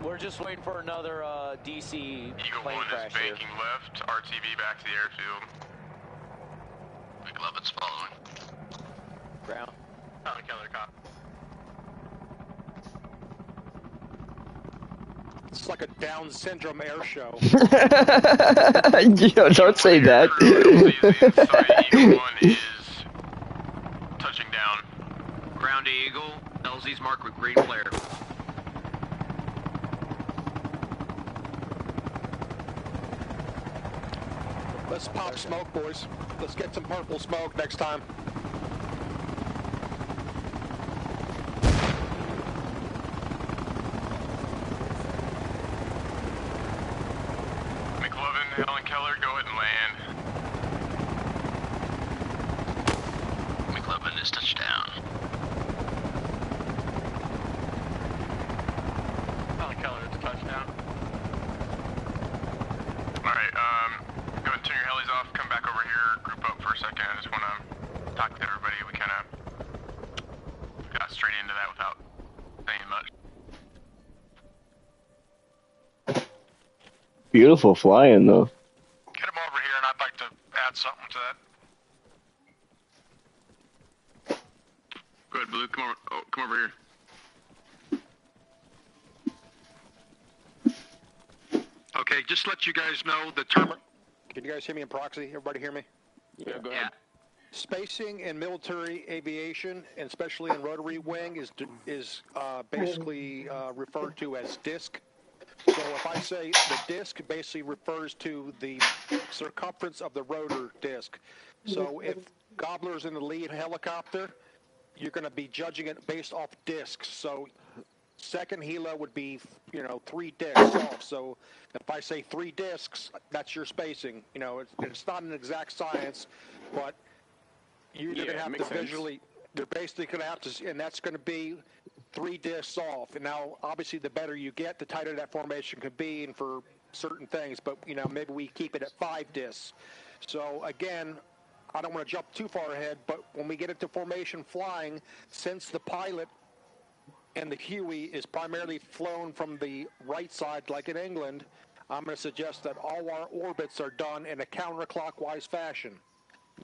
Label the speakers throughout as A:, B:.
A: We're just waiting for another DC
B: Eagle
A: plane
B: 1
A: crash
B: is banking left, RTB back to the airfield.
C: McLovin's following.
A: Ground.
B: Keller cop.
D: It's like a Down syndrome air show.
E: Yo, don't say that.
B: Eagle 1 is touching down.
C: Ground Eagle, LZ's marked with green flare.
D: Let's pop smoke, boys. Let's get some purple smoke next time.
B: McLovin, Helen Keller, go ahead and land.
C: McLovin is touchdown.
B: Helen Keller, it's a touchdown. Alright, go ahead and turn your helis off, come back over here, group up for a second. I just want to talk to everybody. We kind of got straight into that without saying much.
E: Beautiful flying, though.
B: Get him over here, and I'd like to add something to that. Go ahead, Blue. Come over. Oh, come over here.
D: Okay, just to let you guys know the term. Can you guys hear me in proxy? Everybody hear me?
A: Yeah, go ahead.
D: Spacing in military aviation, and especially in rotary wing, is basically referred to as disc. So if I say the disc, basically refers to the circumference of the rotor disc. So if Gobbler's in the lead helicopter, you're going to be judging it based off discs. So second helo would be, 3 discs off. So if I say 3 discs, that's your spacing. It's not an exact science, but you're going to have to visually. They're basically going to have to, and that's going to be 3 discs off. And now, obviously, the better you get, the tighter that formation could be, and for certain things. But maybe we keep it at 5 discs. So again, I don't want to jump too far ahead, but when we get into formation flying, since the pilot and the Huey is primarily flown from the right side, like in England, I'm going to suggest that all our orbits are done in a counterclockwise fashion.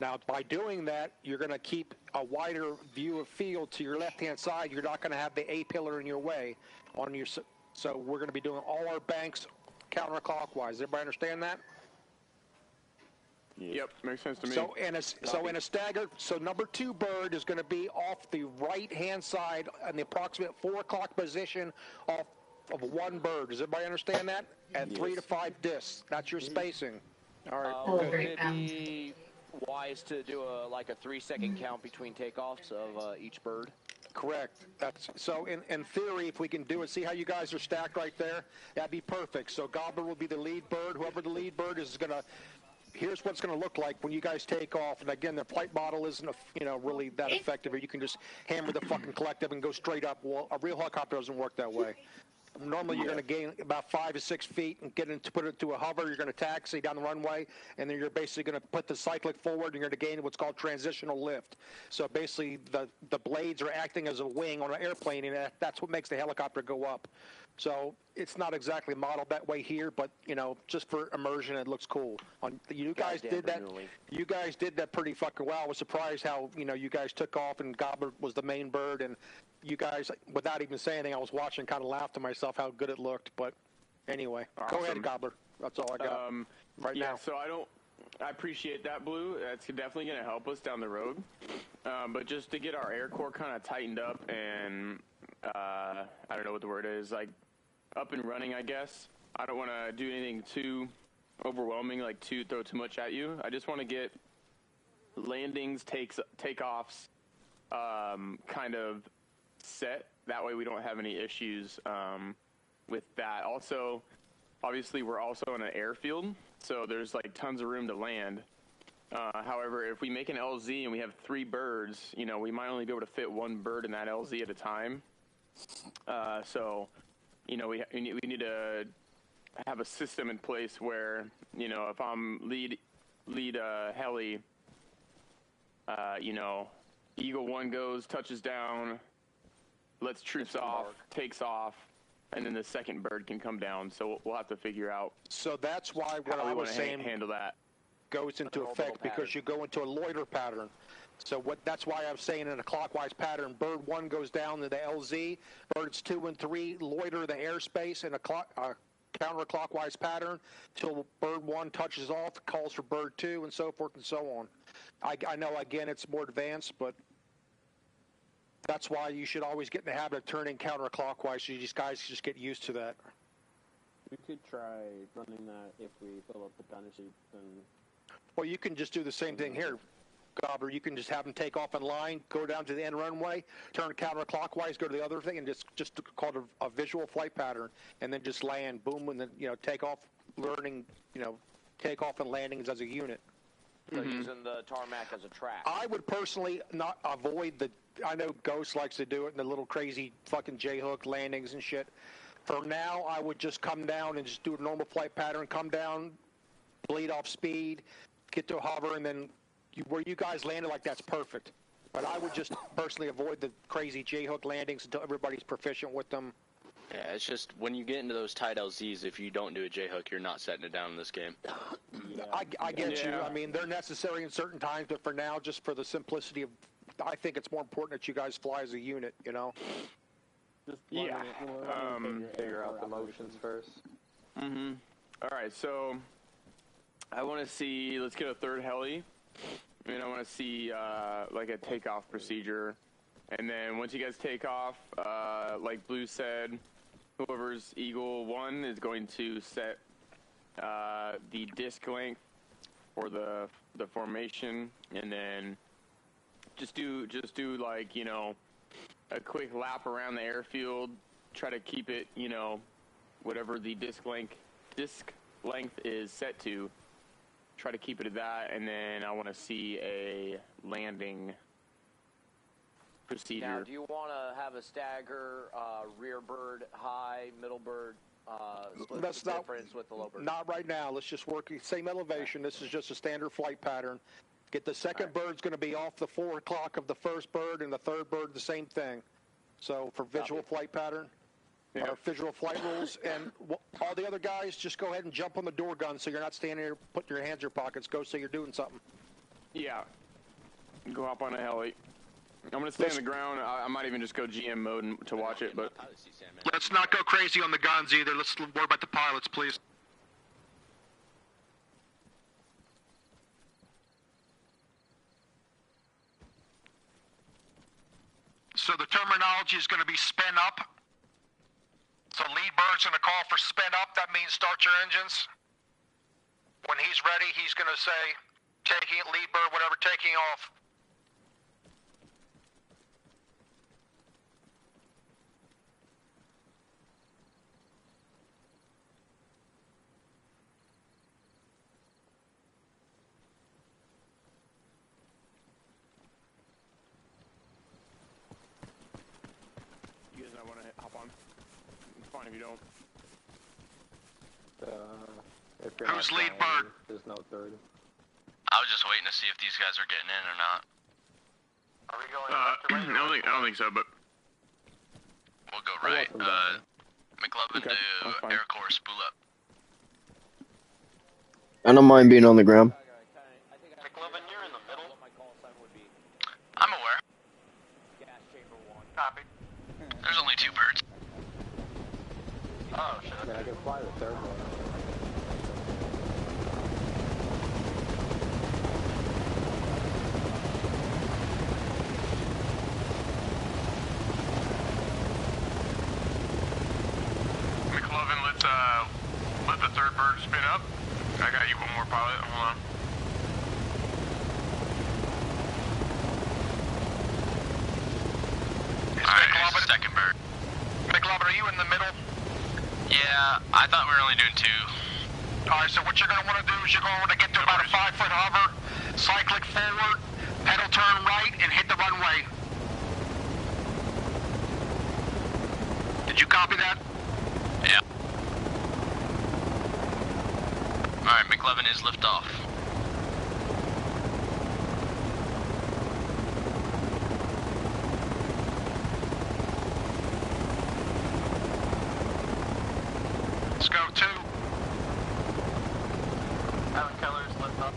D: Now, by doing that, you're going to keep a wider view of field to your left-hand side. You're not going to have the A-pillar in your way. So we're going to be doing all our banks counterclockwise. Everybody understand that?
B: Yep, makes sense to me.
D: So in a stagger, so number 2 bird is going to be off the right-hand side in the approximate 4 o'clock position off of 1 bird. Does everybody understand that? At 3 to 5 discs. That's your spacing. All right.
A: Would it be wise to do a 3-second count between takeoffs of each bird?
D: Correct. So in theory, if we can do it, see how you guys are stacked right there? That'd be perfect. So Gobbler will be the lead bird. Whoever the lead bird is going to. Here's what's going to look like when you guys take off. And again, the flight model isn't, really that effective. Or you can just hammer the fucking collective and go straight up. Well, a real helicopter doesn't work that way. Normally, you're going to gain about 5 to 6 feet and put it to a hover. You're going to taxi down the runway, and then you're basically going to put the cyclic forward. And you're going to gain what's called transitional lift. So basically, the blades are acting as a wing on an airplane, and that's what makes the helicopter go up. So it's not exactly modeled that way here, but just for immersion, it looks cool. You guys did that. You guys did that pretty fucking well. I was surprised how you guys took off, and Gobbler was the main bird, and you guys, without even saying anything, I was watching, kind of laughed to myself how good it looked. But anyway, Go ahead, Gobbler. That's all I got right now.
F: So I appreciate that, Blue. That's definitely going to help us down the road. But just to get our air core kind of tightened up and I don't know what the word is, up and running, I guess. I don't want to do anything too overwhelming, to throw too much at you. I just want to get landings, takeoffs, kind of set. That way we don't have any issues with that. Also, obviously, we're also in an airfield, so there's tons of room to land. However, if we make an LZ and we have 3 birds, we might only be able to fit 1 bird in that LZ at a time. So, we need to have a system in place where, if I'm lead heli, Eagle 1 goes, touches down, lets troops off, takes off, and then the second bird can come down. So we'll have to figure out
D: So that's why what
F: how
D: I
F: we
D: was
F: want to
D: saying
F: handle that.
D: goes into
A: Orbital
D: effect because you go into a loiter pattern. So that's why I'm saying in a clockwise pattern, bird 1 goes down to the LZ, birds 2 and 3 loiter the airspace in a counterclockwise pattern till bird 1 touches off, calls for bird 2, and so forth and so on. I know, again, it's more advanced, but that's why you should always get in the habit of turning counterclockwise, so you guys just get used to that.
G: We could try running that if we fill up the gun sheet and...
D: Well, you can just do the same thing here, Gobber. You can just have them take off in line, go down to the end runway, turn counterclockwise, go to the other thing, and just call it a visual flight pattern, and then just land, boom, and then take off, learning, take off and landings as a unit.
A: So using the tarmac as a track.
D: I would personally not avoid I know Ghost likes to do it in the little crazy fucking J-hook landings and shit. For now, I would just come down and just do a normal flight pattern, come down, bleed off speed, get to a hover, and then where you guys landed, like, that's perfect. But I would just personally avoid the crazy J-hook landings until everybody's proficient with them.
H: Yeah, it's just when you get into those tight LZs, if you don't do a J-hook, you're not setting it down in this game.
G: Yeah.
D: I get you. I mean, they're necessary in certain times, but for now, just for the simplicity of, I think it's more important that you guys fly as a unit,
G: Just
F: Yeah.
G: Figure out the motions first.
F: All right, so I want to see. Let's get a third heli, and I want to see like a takeoff procedure. And then once you guys take off, like Blue said, whoever's Eagle 1 is going to set the disc length for the formation, and then just do like a quick lap around the airfield. Try to keep it whatever the disc length is set to. Try to keep it at that, and then I want to see a landing procedure.
A: Now, do you want to have a stagger, rear bird high, middle bird, split
D: That's
A: the
D: not-
A: difference with the low bird?
D: Not right now. Let's just work same elevation. This is just a standard flight pattern. Get the second bird's going to be off the 4 o'clock of the first bird, and the third bird the same thing. So for visual flight pattern, or visual flight rules, and all the other guys just go ahead and jump on the door gun so you're not standing there putting your hands in your pockets. Go so you're doing something.
F: Yeah. Go hop on a heli. I'm going to stay on the ground. I might even just go GM mode to watch it, but...
D: Let's not go crazy on the guns either. Let's worry about the pilots, please. So the terminology is going to be spin up. So lead bird's going to call for spin up. That means start your engines. When he's ready, he's going to say, lead bird, whatever, taking off.
F: You guys might want to hop on. It's fine if you don't.
G: If you're
D: Who's
G: not
D: lead
G: flying,
D: bird?
G: There's no third.
H: I was just waiting to see if these guys are getting in or not.
D: Are we going
F: I don't think so, but...
H: We'll go right.
G: welcome down.
H: McLovin
F: Okay, I'm
H: to
F: fine.
H: Air Corps, spool up.
E: I don't mind being on the ground.
D: McLovin, you're in the middle.
A: What my call sign would be
H: I'm aware.
A: gas chamber 1.
D: Copy.
H: There's only 2 birds.
D: Oh, shit.
G: Yeah, I can fly the third one.
B: McLovin, let the third bird spin up. I got you one more pilot. Hold on. Alright, here's the second bird.
D: McLovin, are you in the middle?
H: Yeah, I thought we were only doing 2.
D: Alright, so what you're going to want to do is you're going to want to get to about a 5-foot hover, cyclic forward, pedal turn right, and hit the runway. Did you copy that?
H: Yeah. Alright, McLovin is liftoff.
D: Let's go, 2.
B: Alan Keller's left up.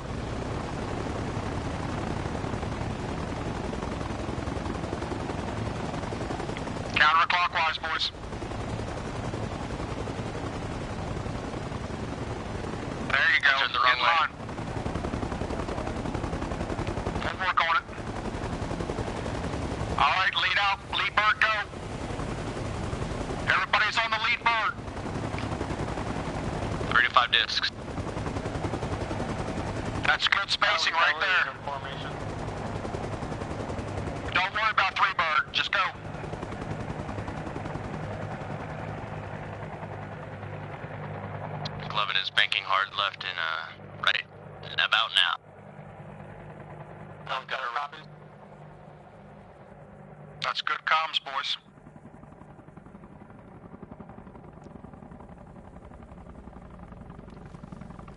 D: Counterclockwise, boys. There you go.
B: Turn the wrong way.
D: We'll work on it. All right, lead out. Lead bird, go. Everybody's on the lead bird.
B: 3 to 5 discs.
D: That's good spacing right there. Don't worry about 3 bird. Just go.
B: McLovin is banking hard left and right. About now. Got a copy.
D: That's good comms, boys.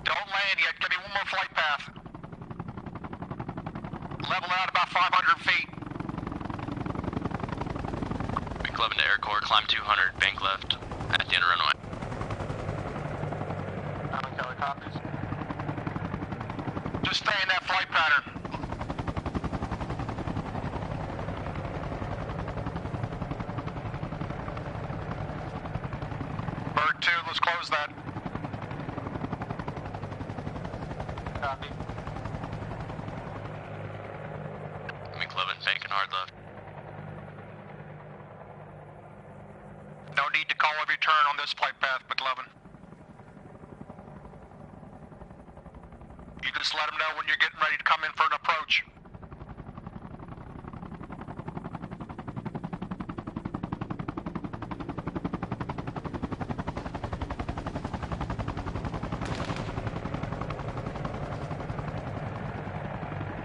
D: Don't land yet. Give me one more flight path. Level out about 500 feet.
B: McLovin to Air Corps, climb 200, bank left at the end of runway. Alan Keller copies.
D: Just stay in that flight pattern. Bird 2, let's close that.
B: Copy. McLovin banking hard left.
D: No need to call every turn on this flight path, McLovin. You just let them know when you're getting ready to come in for an approach.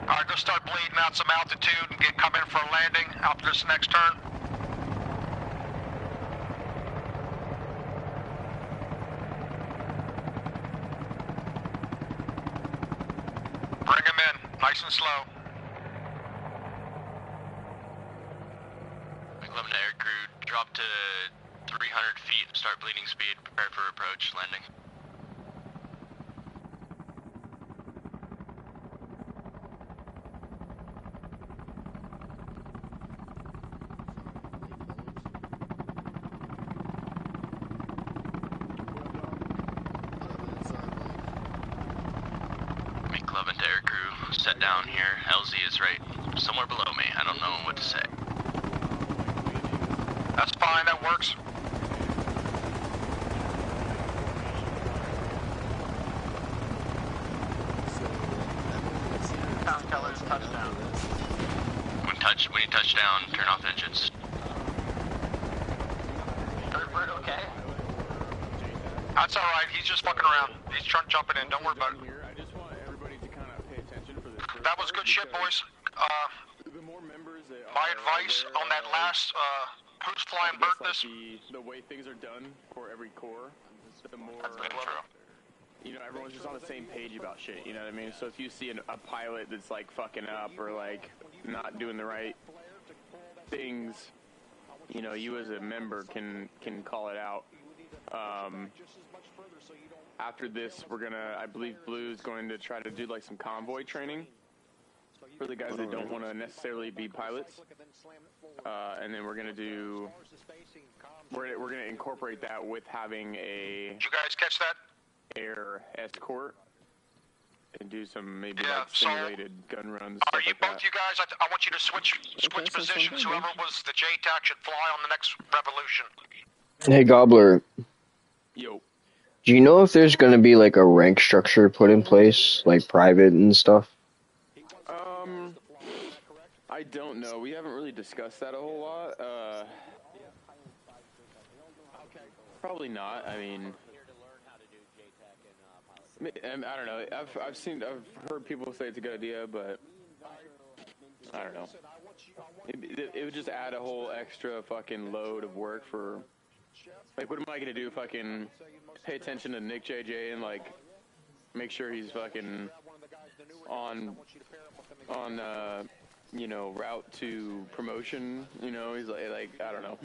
D: All right, go start bleeding out some altitude and come in for a landing after this next turn. Bring him in, nice and slow.
B: McLovin to air crew, drop to 300 feet, start bleeding speed, prepare for approach, landing. McLovin to air crew, set down here. LZ is right somewhere below me. I don't know what to say.
D: That's fine, that works.
B: Town Keller's touchdown. When you touch down, turn off engines. Bird okay?
D: That's all right, he's just fucking around. He's jumping in, don't worry about it.
F: I just want everybody to kind of pay attention for this.
D: That was good shit, boys.
F: The more members that
D: My
F: are
D: advice
F: aware
D: on that
F: of,
D: last, who's flying
F: I guess,
D: bird this?
F: the way things are done for every corps, the more,
B: That's very true.
F: you know, everyone's just on the same page about shit, you know what I mean? So if you see a pilot that's like fucking up or like not doing the right things, you know, you as a member can call it out. After this, we're gonna, I believe Blue's going to try to do like some convoy training for the guys that don't want to necessarily be pilots. And then we're gonna incorporate that with having a
D: Did you guys catch that?
F: air escort and do some maybe
D: Yeah,
F: like
D: so,
F: simulated gun runs.
D: Are
F: Stuff
D: you
F: like
D: both
F: that.
D: you guys? I want you to switch positions. Whoever was the JTAC should fly on the next revolution.
E: Hey, Gobbler,
F: Yo.
E: do you know if there's going to be like a rank structure put in place, like private and stuff?
F: I don't know. We haven't really discussed that a whole lot. Probably not. I mean, I don't know. I've heard people say it's a good idea, but I don't know. It would just add a whole extra fucking load of work for. Like, what am I gonna do? Fucking pay attention to Nick JJ and like make sure he's fucking on you know, route to promotion. You know, he's like I don't know.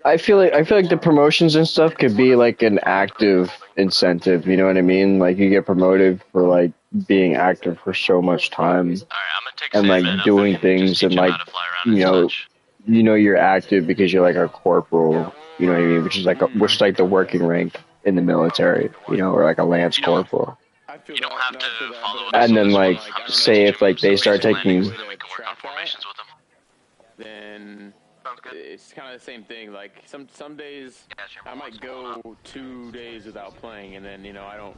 E: I feel like the promotions and stuff could be like an active incentive. You know what I mean? Like you get promoted for like being active for so much time
H: Alright, I'm gonna take
E: and
H: Sandman
E: like
H: up
E: doing
H: and
E: things
H: just teach
E: and
H: him
E: like
H: how to fly around
E: you
H: and
E: know
H: such.
E: you're active because you're like a corporal. You know what I mean? Which is like the working rank in the military. You know, or like a lance corporal.
F: I feel
H: You don't
F: that.
H: have
F: No,
H: to
F: I feel that,
H: follow
F: but
H: us
E: And
H: on
E: then
H: this one.
E: like
F: I
H: I'm just
F: don't
H: gonna
E: say
F: know.
H: teach
E: if
H: him
E: like
H: some
E: they start
H: basic landing,
E: taking
H: and then we can work on formations with him.
F: Then
H: Sounds good.
F: it's kind of the same thing. Like some days I might go 2 days without playing, and then I don't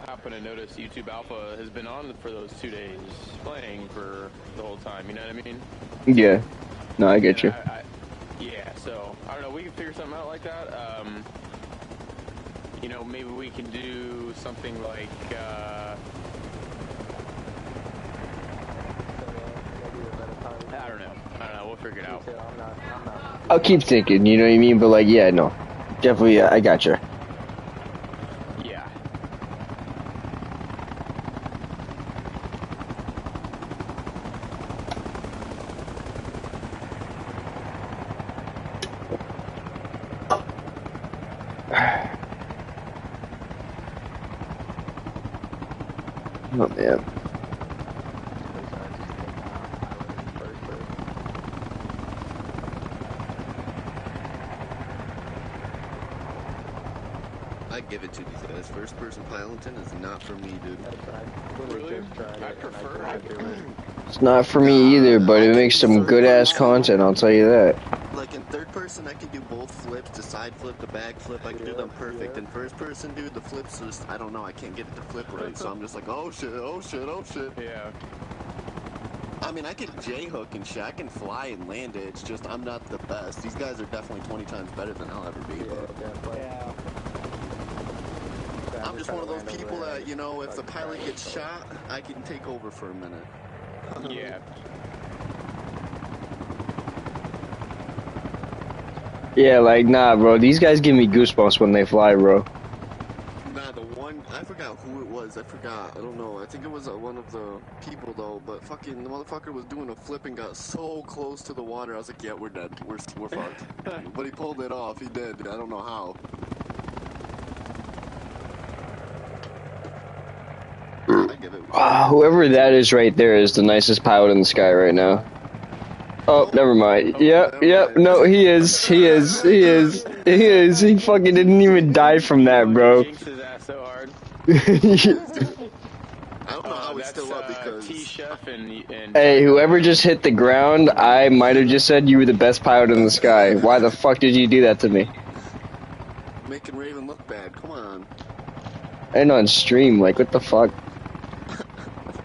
F: happen to notice YouTube Alpha has been on for those 2 days playing for the whole time. You know what I mean?
E: yeah. No, I get you.
F: Yeah. So I don't know. We can figure something out like that. Maybe we can do something like. I don't know. We'll figure it out.
E: I'll keep thinking. You know what I mean? But like, yeah, no, definitely, I got you.
F: Yeah.
E: Oh man.
I: I give it to these guys. First person piloting is not for me, dude.
F: Really? I prefer it.
E: It's not for me either, but it makes some good ass content. I'll tell you that.
I: Like in third person, I can do both flips, the side flip, the back flip. I can do them perfect. In first person, dude, the flips just I don't know. I can't get it to flip right, so I'm just like, oh shit, oh shit, oh shit.
F: Yeah.
I: I mean, I can J-hook and shit. I can fly and land it. It's just I'm not the best. These guys are definitely 20 times better than I'll ever be.
G: Yeah.
I: I'm just one of those people that, if the pilot gets shot, I can take over for a minute.
F: Yeah.
E: Yeah, like nah, bro. These guys give me goosebumps when they fly, bro.
I: Nah, the one, I forgot who it was. I don't know. I think it was one of the people though. But fucking the motherfucker was doing a flip and got so close to the water. I was like, yeah, we're dead. We're fucked. But he pulled it off. He did. I don't know how. I give it.
E: Whoever that is right there is the nicest pilot in the sky right now. Oh, never mind. Yep. No, he is. He fucking didn't even die from that, bro.
F: Jinx his ass so hard.
I: I don't know how he's still up because.
F: T-Chef and
E: Hey, whoever just hit the ground, I might have just said you were the best pilot in the sky. Why the fuck did you do that to me?
I: Making Raven look bad. Come on.
E: And on stream, like, what the fuck?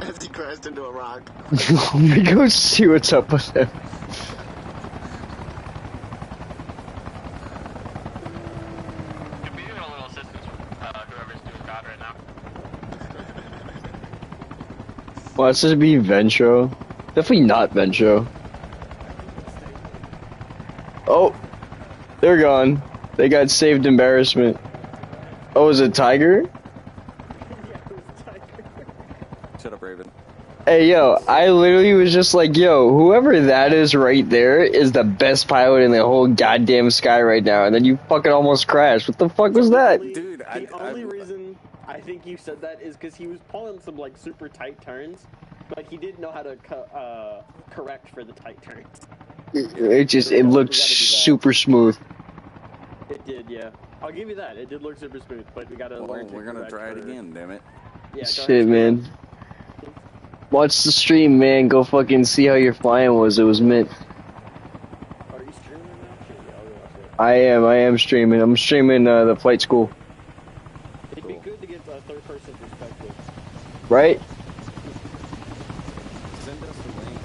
I: As he crashed into a rock.
E: Let me go see what's up with him.
B: Could be doing a little assistance with whoever's doing God right now.
E: Watch this be Ventro. Definitely not Ventro. Oh, they're gone. They got saved embarrassment. Oh, is it Tiger?
J: Shut up, Raven.
E: Hey, yo, I literally was just like, yo, whoever that is right there is the best pilot in the whole goddamn sky right now, and then you fucking almost crashed. What the fuck was that?
G: Dude, the only reason I think you said that is because he was pulling some, like, super tight turns, but he didn't know how to correct for the tight turns.
E: It looked super smooth.
G: It did, yeah. I'll give you that. It did look super smooth, but we gotta learn to
J: We're gonna
G: correct
J: try it
G: for-
J: again, damn it.
G: Yeah,
E: Shit, man. Watch the stream, man. Go fucking see how your flying was. It was mint.
G: Are you streaming now? Shit, yeah, I'll watch it.
E: I am streaming. I'm streaming the flight school.
G: It'd be good to get a third-person perspective.
E: Right?
J: Send us the link.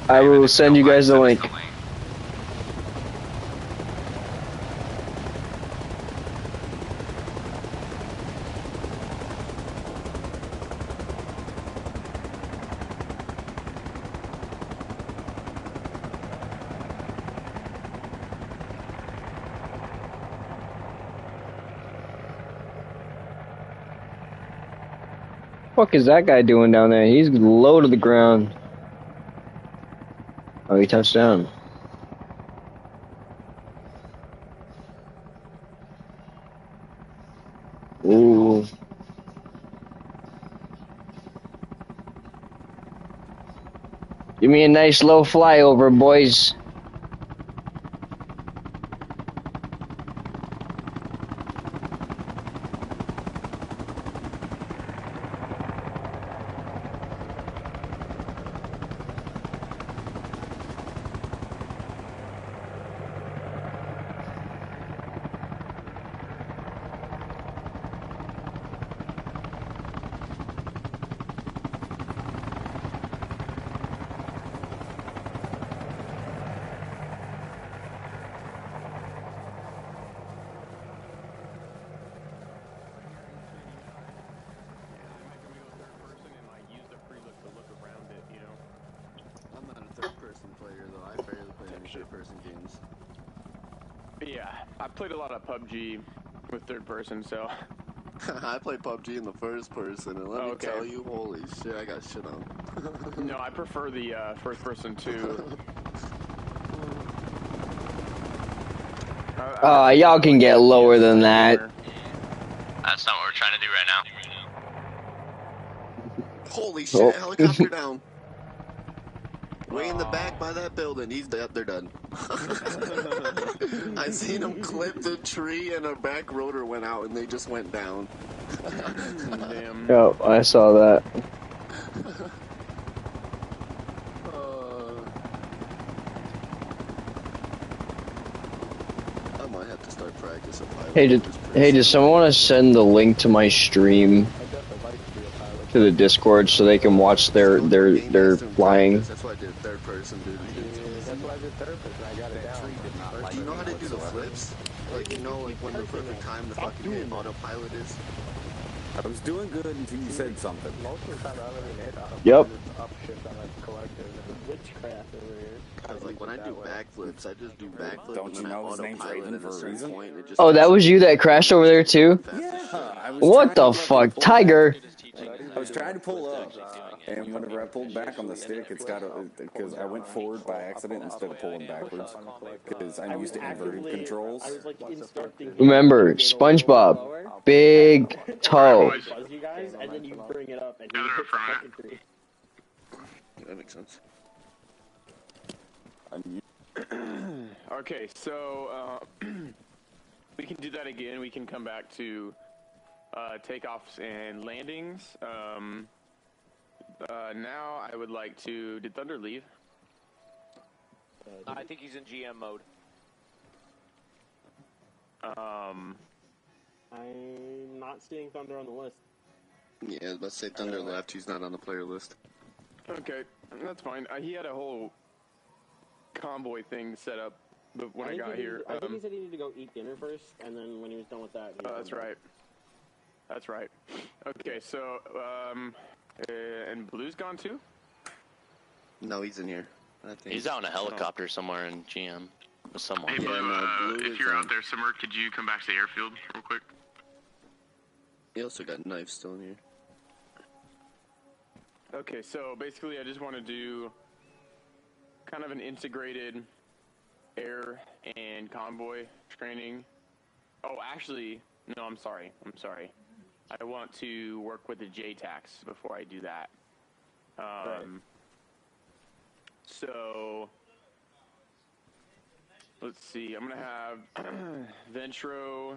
E: I will send you guys the link. Fuck is that guy doing down there? He's low to the ground. Oh, he touched down. Ooh. Give me a nice low flyover, boys.
I: I'm not a third-person player though. I barely play any third-person games.
F: Yeah, I played a lot of PUBG with third person, so.
I: I play PUBG in the first person, and let me
F: Okay.
I: tell you, holy shit, I got shit on.
F: No, I prefer the first person too.
E: Y'all can get lower than that.
H: That's not what we're trying to do right now.
I: Holy shit, helicopter down. Way in the back by that building. They're done. I seen him clip the tree and a back rotor went out and they just went down.
F: Damn.
E: Yep, I saw that.
I: I might have to start practicing.
E: Hey, does someone want to send the link to my stream to the Discord so they can watch their flying?
I: That's why I did third person, dude.
D: That's why I did third person. I got it down.
I: Do you know how to do the flips? Like, you know, like when the perfect time the fucking autopilot is?
J: I was doing good until you said something.
D: Most of the time, I don't even hit
E: Yep.
D: up shift on that collective.
G: Witchcraft over here.
I: Cause like when I do backflips, I just do backflips.
J: Don't you know his name's Raven for a reason?
E: Oh, that was you that crashed over there too?
J: Yeah. I was
E: What the
J: trying to
E: fuck,
J: pull
E: Tiger?
J: back. I was trying to pull up, and whenever I pulled back on the stick, it's got because I went forward by accident instead of pulling backwards. Because I'm used to inverted controls.
G: I was like instructing him.
E: Remember, SpongeBob, big toe.
G: Buzz you guys, and then you bring it up, and you hit the fucking tree.
I: That makes sense.
F: Okay, so we can do that again. We can come back to takeoffs and landings. Now I would like to. Did Thunder leave?
A: I think he's in GM mode.
G: I'm not seeing Thunder on the list.
I: Yeah, let's say Thunder left. He's not on the player list.
F: Okay, that's fine. He had a whole convoy thing set up when I got here.
G: I think he said he needed to go eat dinner first, and then when he was done with that,
F: that's right. That's right. Okay, so and Blue's gone too?
I: No, he's in here. I think
H: He's out in a helicopter somewhere in GM with someone.
B: Hey, Blue, if you're out there somewhere, could you come back to the airfield real quick?
I: He also got knives still in here.
F: Okay, so basically I just want to do kind of an integrated air and convoy training. Oh, actually, no, I'm sorry. I want to work with the JTACs before I do that. So, let's see. I'm going to have Ventro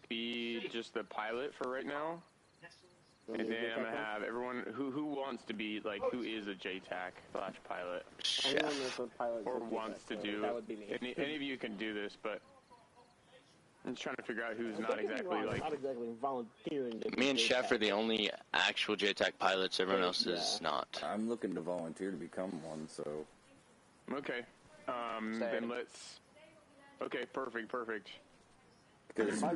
F: be just the pilot for right now. And then I'm going to have everyone who wants to be, like, who is a JTAC/pilot. Or wants to do.
G: That would be me.
F: Any of you can do this, but I'm just trying to figure out who's not exactly, like...
G: Not exactly volunteering.
H: Me and Chef are the only actual JTAC pilots. Everyone else is not.
J: I'm looking to volunteer to become one, so...
F: Okay. Then let's... Okay, perfect.
J: Because the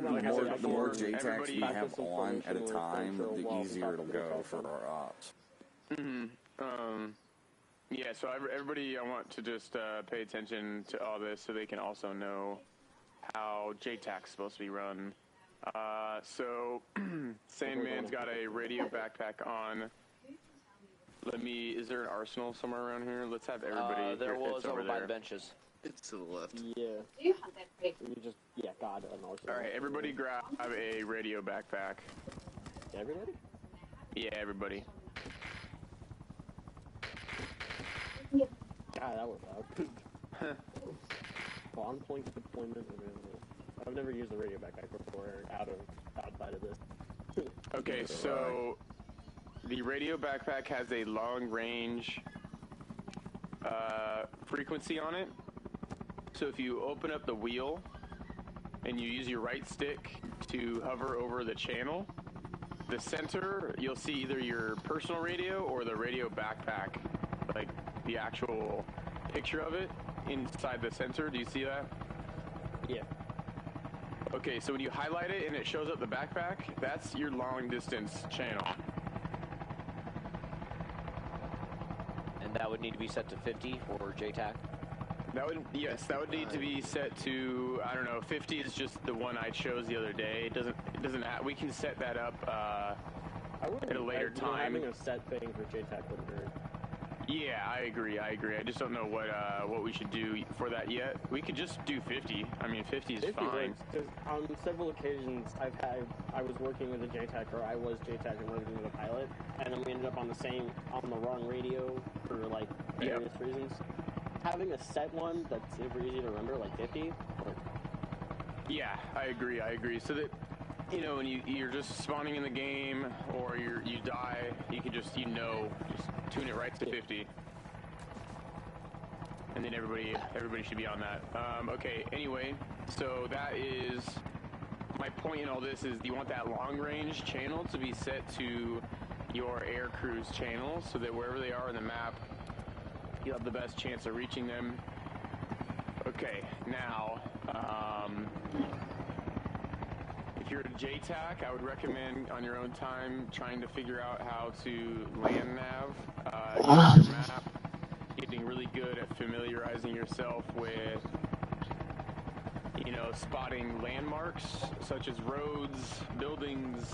J: more JTACs we have on at a time, the easier it'll go for our ops.
F: Yeah, so everybody, I want to just pay attention to all this so they can also know how JTAC's supposed to be run. So, Sandman's got a radio backpack on. Is there an arsenal somewhere around here? Let's have everybody.
A: There was over by
F: there.
A: the benches.
I: It's to the left.
G: Yeah. You just, yeah, God, an arsenal.
F: Alright, everybody grab a radio backpack.
G: Everybody?
F: Yeah, everybody.
G: God, that was loud. On point deployment available. I've never used a radio backpack before outside of this.
F: Okay, so the radio backpack has a long range frequency on it. So if you open up the wheel and you use your right stick to hover over the channel, the center, you'll see either your personal radio or the radio backpack, like the actual picture of it inside the center. Do you see that?
G: Yeah.
F: Okay, so when you highlight it and it shows up the backpack, that's your long distance channel.
A: And that would need to be set to 50 for JTAC?
F: That would need to be set to, I don't know, 50 is just the one I chose the other day. It doesn't have, we can set that up at a later time.
G: Having a set thing for JTAC wouldn't hurt.
F: Yeah, I agree. I just don't know what we should do for that yet. We could just do 50. I mean, 50 is fine.
G: Because on several occasions, I was working with a JTAC, or I was JTAC and working with a pilot, and then we ended up on the wrong radio for like various reasons. Having a set one that's super easy to remember, like 50.
F: Yeah, I agree. So that, you know, when you're just spawning in the game or you die, you can just tune it right to 50, and then everybody should be on that. Okay. Anyway, so that is my point in all this is you want that long range channel to be set to your air crew's channel, so that wherever they are in the map, you'll have the best chance of reaching them. Okay, now, if you're a JTAC, I would recommend on your own time trying to figure out how to land nav your map, getting really good at familiarizing yourself with, you know, spotting landmarks such as roads, buildings,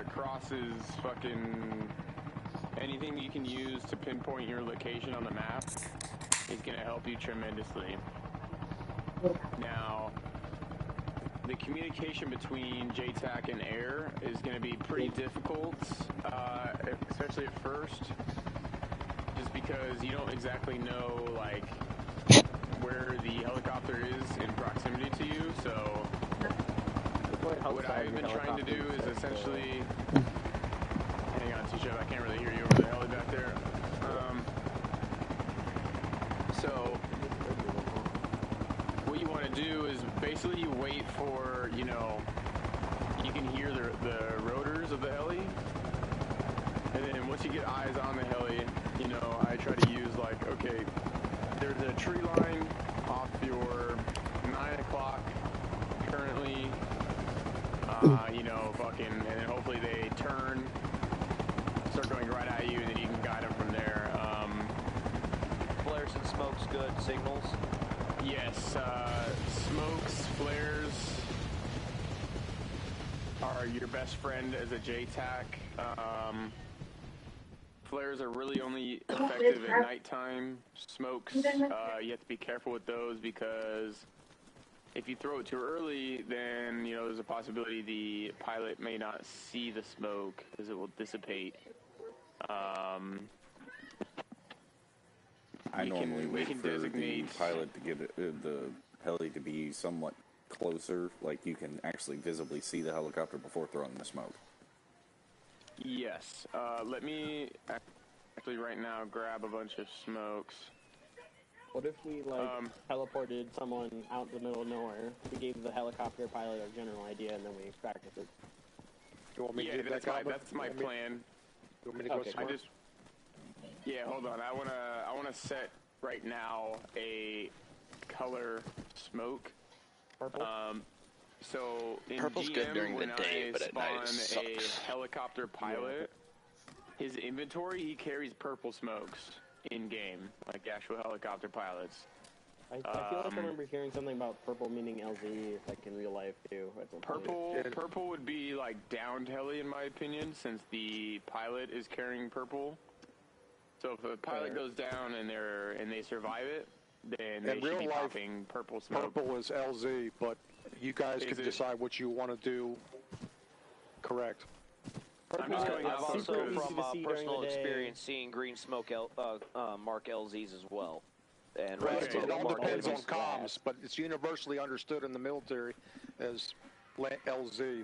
F: crosses, fucking anything you can use to pinpoint your location on the map is going to help you tremendously. Now, the communication between JTAC and air is going to be pretty difficult, especially at first, just because you don't exactly know, like, where the helicopter is in proximity to you, so what I've been trying to do is essentially... Hang on, T-Shep, I can't really hear you over the heli back there. So, what you want to do is basically you wait for, you know, you can hear the rotors of the heli, and then once you get eyes on the heli, you know, I try to use, like, okay, there's a tree line off your 9 o'clock currently, you know, fucking, and then hopefully they turn, start going right at you, and then you can guide them from there.
A: Flares and smokes, good. Signals?
F: Yes, smokes, flares are your best friend as a JTAC. Flares are really only effective at nighttime. Smokes, you have to be careful with those because if you throw it too early, then, you know, there's a possibility the pilot may not see the smoke because it will dissipate.
J: I normally wait for the pilot to get the heli to be somewhat closer, like you can actually visibly see the helicopter before throwing the smoke.
F: Yes. Let me actually right now grab a bunch of smokes.
G: What if we, like, teleported someone out in the middle of nowhere? We gave the helicopter pilot a general idea, and then we practiced it.
D: You want me to do
F: that's my plan.
D: You want me to go smart?
F: Yeah, hold on. I wanna set right now a color smoke.
G: Purple.
F: So in
H: Purple's
F: GM,
H: good during the
F: when
H: day,
F: I
H: but at night it
F: spawn a
H: sucks.
F: helicopter pilot, his inventory, he carries purple smokes in game, like actual helicopter pilots.
G: I feel like I remember hearing something about purple meaning LZ, like in real life too.
F: Purple would be like downed heli in my opinion, since the pilot is carrying purple. So if a pilot goes down and they survive it, then they
D: In
F: should
D: real
F: be
D: life,
F: popping purple smoke.
D: Purple is LZ, but you guys can decide what you want to do. Correct.
F: I'm just going
A: I've
F: off
A: also,
F: of
A: from personal experience, seeing green smoke mark LZs as well. And red
D: Right,
A: smoke
D: it all
A: mark
D: depends on
A: LZs.
D: comms, but it's universally understood in the military as LZ.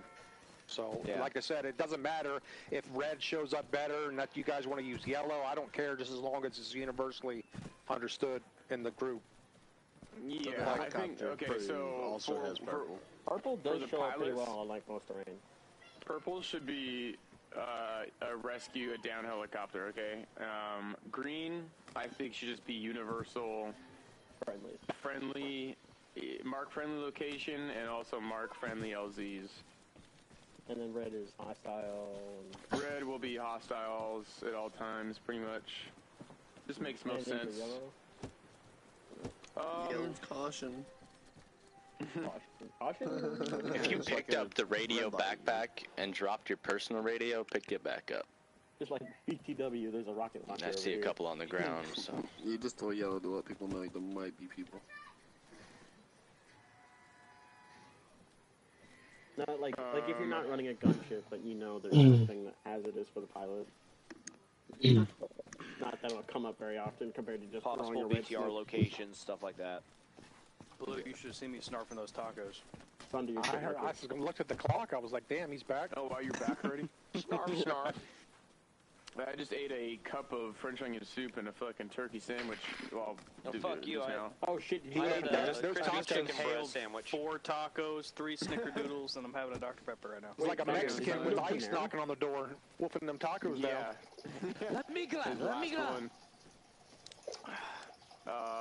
D: So, like I said, it doesn't matter if red shows up better and that you guys want to use yellow. I don't care, just as long as it's universally understood in the group.
F: Yeah, I think, okay, so
I: also has purple.
G: Purple does
F: the
G: show up pretty
F: pilots,
G: well on like most terrain.
F: Purple should be a rescue, a down helicopter, okay? Green, I think, should just be universal friendly, mark friendly location, and also mark friendly LZs.
G: And then red is hostile.
F: Red will be hostiles at all times, pretty much. Just makes most sense.
I: Yellow's caution.
G: Caution?
H: If you picked up the radio backpack and dropped your personal radio, pick it back up.
G: Just like BTW, there's a rocket launcher.
H: I see a couple on the ground, so.
I: You just told yellow to let people know there might be people.
G: No, like if you're not running a gunship, but you know there's something that hazardous for the pilot. Not that will come up very often compared to just throwing
A: Possible
G: a red
A: BTR
G: smoke.
A: locations, stuff like that.
K: Blue, you should have seen me snarfing those tacos.
D: I looked at the clock. I was like, damn, he's back.
F: Oh, wow, you're back already? Snarf, snarf. I just ate a cup of French onion soup and a fucking turkey sandwich. Well,
A: fuck you,
F: now.
G: Oh shit!
K: I
A: had
K: had
A: a crispy chicken breast
K: inhaled
A: sandwich.
K: 4 tacos, 3 snickerdoodles, and I'm having a Dr. Pepper right now.
D: It's like a Mexican with ice knocking on the door, wolfing them tacos down.
A: Let me glass,
F: His
A: let me
F: last
A: glass.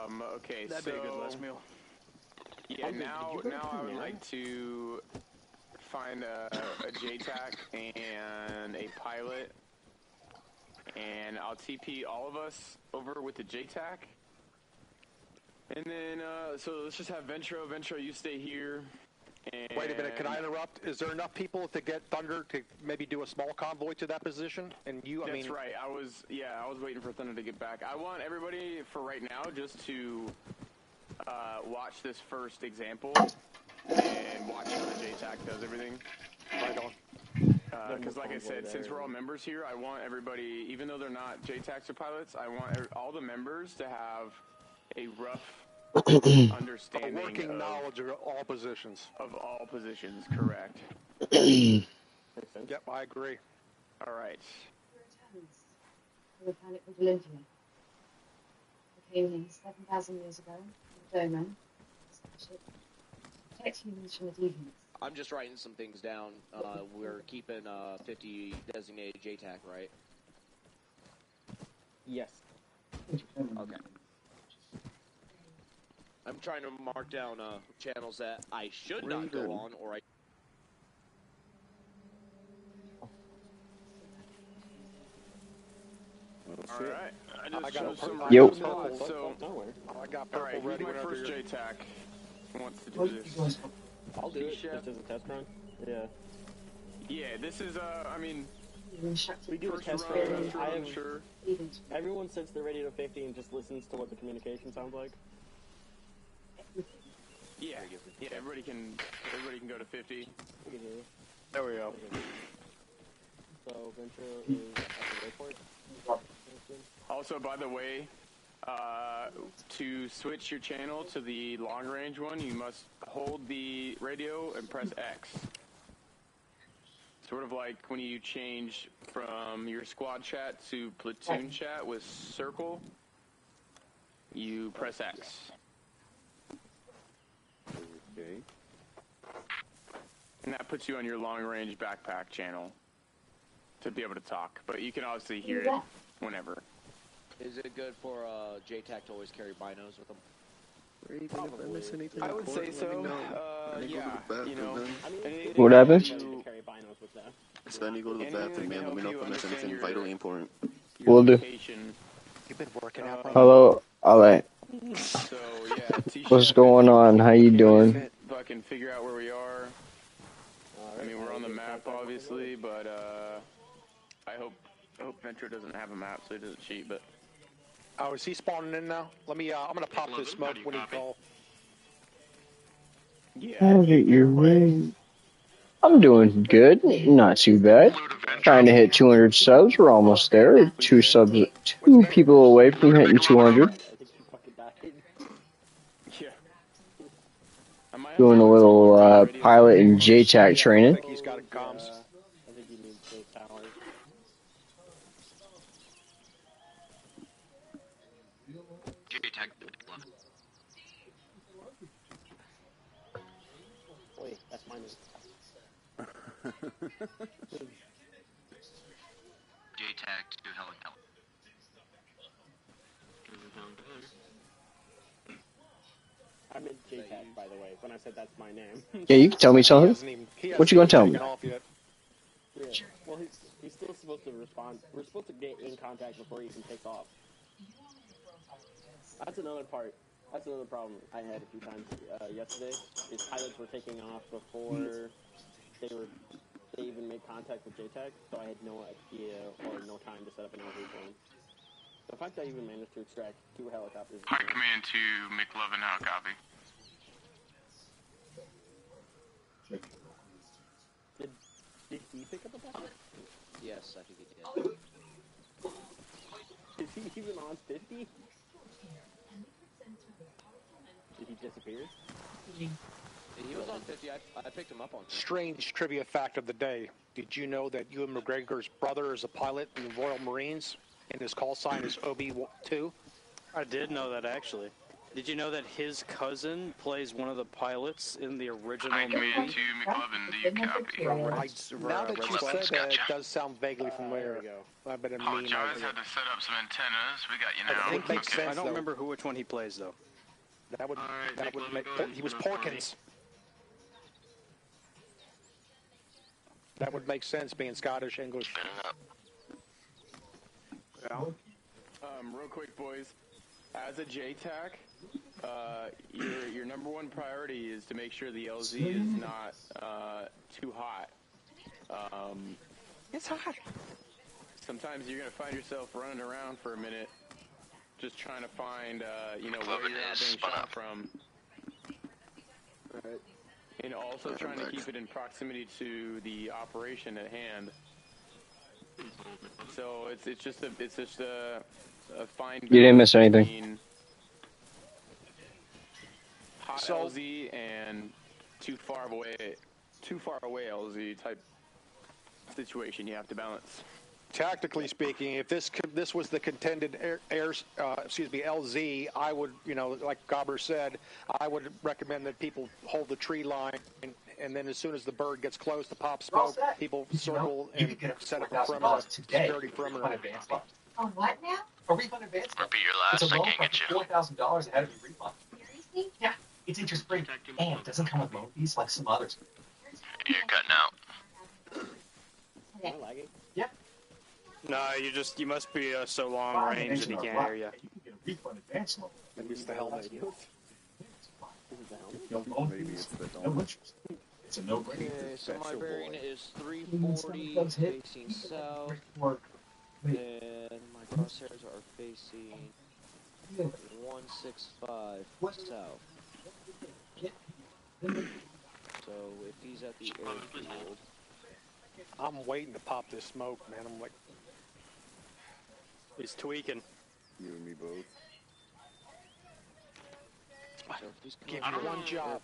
F: one. Okay,
K: That'd
F: so...
K: be a good last meal.
F: Yeah, now I would like to find a JTAC and a pilot, and I'll TP all of us over with the JTAC. And then, so let's just have Ventro. Ventro, you stay here. And
D: Wait a minute, can I interrupt? Is there enough people to get Thunder to maybe do a small convoy to that position? And you, I mean...
F: That's right. I was waiting for Thunder to get back. I want everybody, for right now, just to watch this first example and watch how the JTAC does everything.
D: Right on.
F: Because like I said, since we're all members here, I want everybody, even though they're not JTACs or pilots, I want all the members to have a rough understanding
D: a working knowledge of all positions.
F: Of all positions, correct.
D: Yep, I agree.
F: All right.
L: The planet called Olympia. They came here 7,000 years ago. Doman. Protect humans from the deviants.
A: I'm just writing some things down. We're keeping 50 designated JTAC, right?
G: Yes.
A: Okay. I'm trying to mark down channels that I should not go on, or I...
F: All right. I just
D: got
F: showed some
E: Yep.
F: spots, so
D: I got
F: all
D: purple
F: right,
D: ready
F: who's my
D: whenever
F: first
D: you're...
F: JTAC who wants to do this?
G: I'll do it just as a test run. Yeah.
F: Yeah, this is I mean,
G: we do a
F: first
G: test
F: run,
G: run.
F: first run, sure.
G: Everyone sets their radio to 50 and just listens to what the communication sounds like.
F: Yeah, yeah. Everybody can go to 50.
K: There we go.
G: So Ventura is at the airport.
F: Also, by the way, to switch your channel to the long range one, you must hold the radio and press X. Sort of like when you change from your squad chat to platoon chat with circle, you press X.
J: Okay.
F: And that puts you on your long range backpack channel to be able to talk. But you can obviously hear it whenever.
A: Is it good for JTAC to always carry binos with them?
F: I would say so. Yeah, you know.
E: What happened?
I: So then you go to the bathroom, man. Let me know if I miss anything vitally important.
E: Will do.
D: You've been working out.
E: Hello, alright.
F: So, yeah,
E: What's going on? How you doing?
F: Fucking figure out where we are. I mean, we're on the map, obviously, but I hope Venture doesn't have a map, so he doesn't cheat. But
D: Oh, is he spawning in now? Let me, I'm gonna pop this smoke when he call.
E: Have it your way. I'm doing good, not too bad. Trying to hit 200 subs. We're almost there. Two people away from hitting 200.
G: I think you fucking died.
F: Yeah.
E: Doing a little pilot and JTAC training.
D: I think he's got comms.
G: I think you need those towers.
C: JTAC.
G: Wait, that's my name.
C: JTAC to Helen.
G: I meant JTAC, by the way, when I said that's my name.
E: Yeah, you can tell me something. What you gonna tell me?
G: Yeah. Well, he's still supposed to respond. We're supposed to get in contact before he can take off. That's another part. That's another problem I had a few times yesterday. Is pilots were taking off before they even made contact with JTAC, so I had no idea or no time to set up an LV for him. The fact that I even managed to extract 2 helicopters.
B: High command to McLovin, how copy?
G: Did he pick up a packet?
A: Yes, I think he did.
G: Is he even on 50? Did he disappear?
A: He was on 50. I picked him up on 50.
D: Strange trivia fact of the day. Did you know that Ewan McGregor's brother is a pilot in the Royal Marines and his call sign is OB2?
K: I did know that, actually. Did you know that his cousin plays one of the pilots in the original movie?
B: Command to McLovin, do you copy?
D: Now that you said that, it does sound vaguely familiar. I've been a meme.
B: Apologize, had to set up some antennas. We got you now.
D: I think it makes sense,
K: I don't remember which one he plays, though.
D: That would make... He was Porkins. That would make sense, being Scottish, English.
F: Real quick, boys. As a JTAC, your number one priority is to make sure the LZ is not too hot.
D: It's hot.
F: Sometimes you're gonna find yourself running around for a minute, just trying to find, where you're not being shot from.
G: Alright.
F: And also trying to keep it in proximity to the operation at hand. So it's just a fine.
E: You didn't miss anything.
F: Hot LZ and too far away LZ type situation you have to balance.
D: Tactically speaking, if this was the contended LZ, I would, like Gobber said, I would recommend that people hold the tree line, and then as soon as the bird gets close to pop smoke, people circle and set up a perimeter, security perimeter.
L: On what now?
M: A refund advance.
B: Repeat your last, I can't get you.
M: $4,000 ahead of your refund. Seriously? Yeah, it's interest free, and it doesn't come with loan fees like some others.
B: You're cutting out.
G: Am I lagging?
M: Yep.
K: No, you must be so long range that he can't hear you.
M: You can get a refund advance loan.
D: Maybe it's the helmet.
G: Is it the helmet?
M: No loan fees, no interest. It's a no-brainer.
A: Okay, so my bearing is 340 facing south, and my crosshairs are facing 165 south. So if he's at the airfield,
D: I'm waiting to pop this smoke, man. I'm like,
K: he's tweaking.
J: You and me both.
A: so if he's
D: give you one job.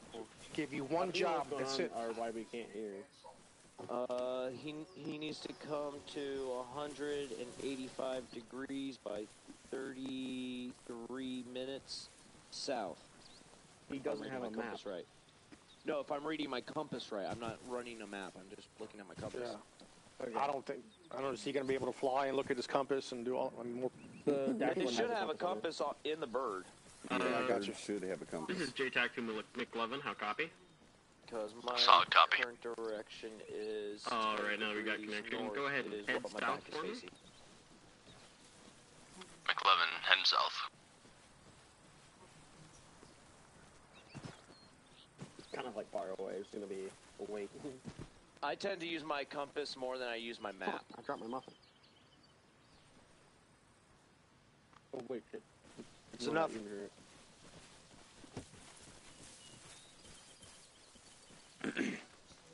D: Give you one job. That's it.
G: Or why we can't hear.
A: he needs to come to 185 degrees by 33 minutes south.
G: He doesn't have a map.
A: Compass right. No, if I'm reading my compass right, I'm not running a map. I'm just looking at my compass.
D: Yeah. Okay. I don't know. Is he going to be able to fly and look at his compass and do all? More?
A: He should have a compass in the bird.
D: Yeah, I got you.
J: Should have a compass.
C: This is JTAC to McLovin. How copy?
A: Because my
B: Solid copy.
A: current direction is.
C: All right, now that we got connected, go ahead and
A: is
C: head
A: what my
C: south
A: back is
C: for me.
A: facing.
B: McLovin, heading south.
G: It's kind of like far away. It's gonna be a wait.
A: I tend to use my compass more than I use my map.
G: I dropped my muffin. Oh wait, shit.
D: It's enough.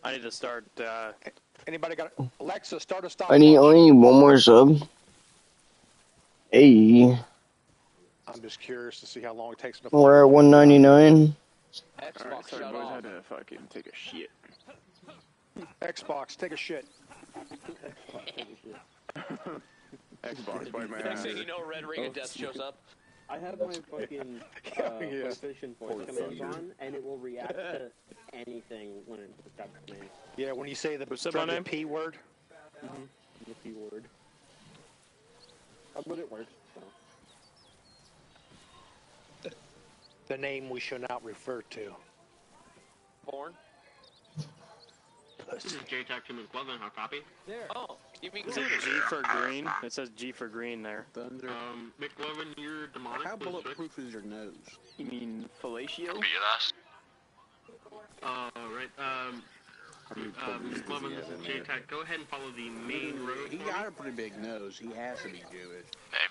K: I need to start.
D: Anybody got Alexa? Start a stop.
E: I need one more sub. Hey,
D: I'm just curious to see how long it takes them to.
E: we're at 199.
F: Alright, sorry boys, I had to fucking take a shit.
D: Xbox, take a shit.
F: Xbox, wipe my
A: Next
F: ass.
A: thing you know, Red Ring of Death shows up.
G: I have my fucking PlayStation voice commands on, and it will react to anything when it's got commands.
D: Yeah, when you say the P word.
G: Mm-hmm. The P word. But it works. So.
D: The name we shall not refer to.
A: Porn?
C: This is JTAC to McLovin, how copy?
A: There. Oh, you mean
K: Is it G for green? It says G for green there.
C: McLovin, you're demonic.
N: How bulletproof is your nose?
F: You mean fellatio?
C: Right. McLovin, this is JTAC. Go ahead and follow the main road.
N: He got a pretty big nose. He has to be Jewish.
H: Hey,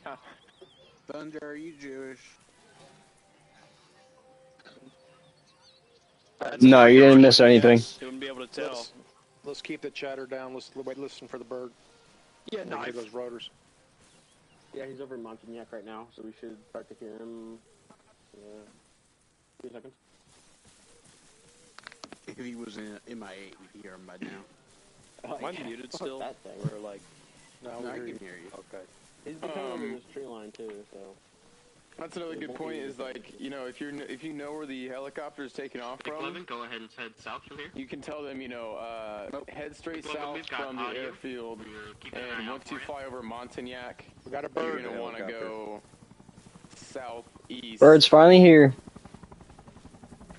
F: Yeah.
N: Thunder, are you Jewish?
E: No, you didn't miss anything.
K: You wouldn't be able to tell.
D: Let's keep the chatter down. Let's listen for the bird.
G: Yeah,
D: no. Those rotors.
G: Yeah, he's over in Montagnac right now, so we should start to hear him. 2 seconds.
N: If he was in MI8, we'd hear him by now.
K: Am I muted still?
G: That thing.
K: Or like?
N: No, I can hear you.
K: Okay.
G: He's becoming over this tree line too, so.
F: That's another good point. Is like, you know, if you know where the helicopter is taking off from,
C: McLovin, go ahead and head south from here.
F: you can tell them, you know, head straight south from the airfield, and once you fly over Montagnac,
D: we got a bird.
F: You're gonna want to go southeast.
E: Bird's finally here.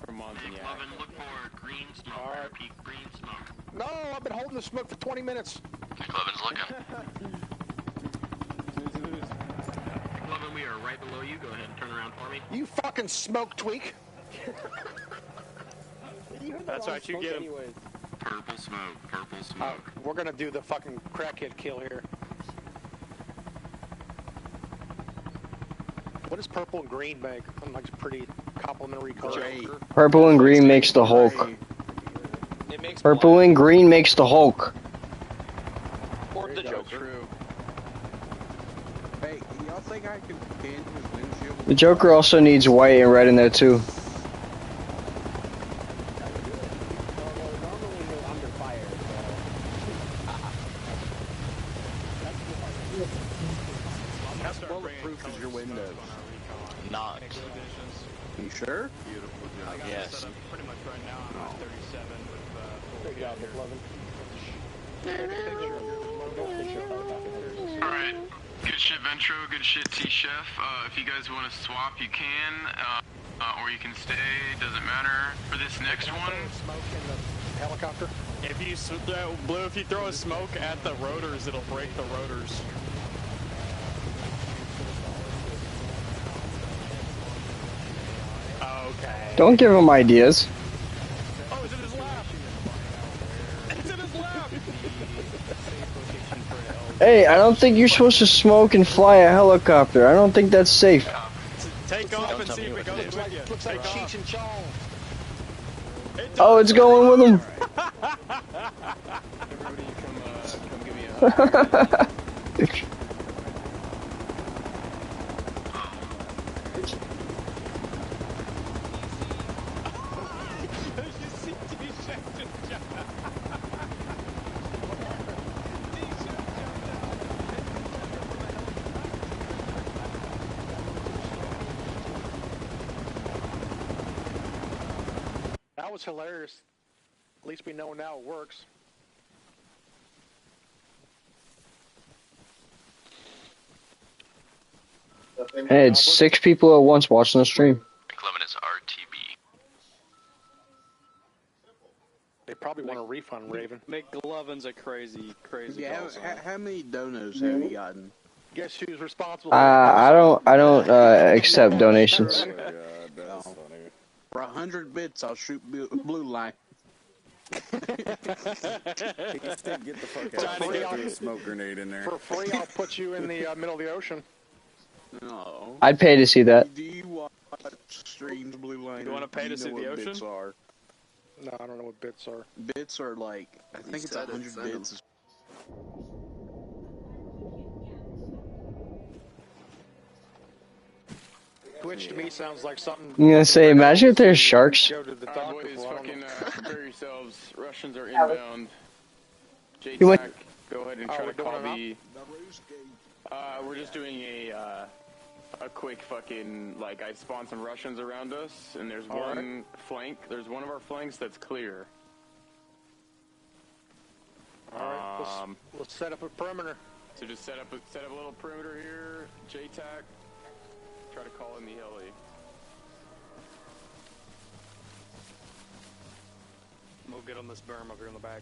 F: From Montagnac.
C: McLovin, look for green smoke.
D: All right.
C: Repeat, green smoke.
D: No, I've been holding the smoke for 20 minutes.
H: McLovin's looking.
C: McLovin, we are right below you. Go ahead and turn around for me.
D: You fucking smoke tweak.
K: That's right, you get him.
C: Purple smoke, purple smoke.
D: We're gonna do the fucking crackhead kill here. What does purple and green make? I'm like pretty complimentary color.
E: Purple and green makes the Hulk.
A: It makes
E: Purple and green makes the Hulk.
A: Or the Joker.
F: True.
N: Hey, y'all think I can can his windshield?
E: The Joker also needs white and red in there too.
N: How bulletproof is your window?
H: Not.
N: You sure?
K: Beautiful job.
H: Yes.
K: Pretty much right now I'm at 37 with
G: Great job, McLovin.
B: Alright. Good shit, Ventro. Good shit, T-Chef. If you guys want to swap, you can. Or you can stay. Doesn't matter. For this next one.
D: Smoke in the helicopter.
K: If you Blue, if you throw a smoke at the rotors, it'll break the rotors. Okay.
E: Don't give him ideas.
K: Oh, it's in his lap! It's in his lap!
E: Hey, I don't think you're supposed to smoke and fly a helicopter. I don't think that's safe.
K: Take off and see if it goes with you.
D: Looks like Cheech and Chong.
E: Oh, it's going with him.
F: Everybody come give me a
D: That was hilarious. At least we know now it works.
E: Hey, it's 6 people at once watching the stream.
H: McLovin is RTB.
D: They probably want a refund, Raven.
K: McLovin's a crazy
N: Yeah,
K: person.
N: how many donos have you gotten?
D: Guess who's responsible?
E: I don't accept donations.
N: Oh my God, that's funny. For 100 bits, I'll shoot blue line.
J: He said, "Get the fuck out!" So I threw a smoke grenade in there.
D: For free, I'll put you in the middle of the ocean.
N: No.
E: I'd pay to see that.
N: Do you watch streams, Blue Liner?
C: You want to pay to see the ocean?
N: Bits are?
D: No, I don't know what bits are.
N: Bits are like, I think it's 100 bits.
D: Twitch to me sounds like something.
E: I'm gonna say, imagine if there's sharks.
D: Go to the
F: Alright,
D: doctor
F: boys,
D: for, I don't
F: fucking
D: know.
F: prepare yourselves. Russians are inbound.
E: You went-
F: JTAC, go ahead and try to call the... we're just doing a quick fucking, like, I spawned some Russians around us, and there's one flank, there's one of our flanks that's clear.
D: Alright, let's set up a perimeter.
F: So just set up a little perimeter here, JTAC, try to call in the heli.
C: We'll get on this berm up here in the back.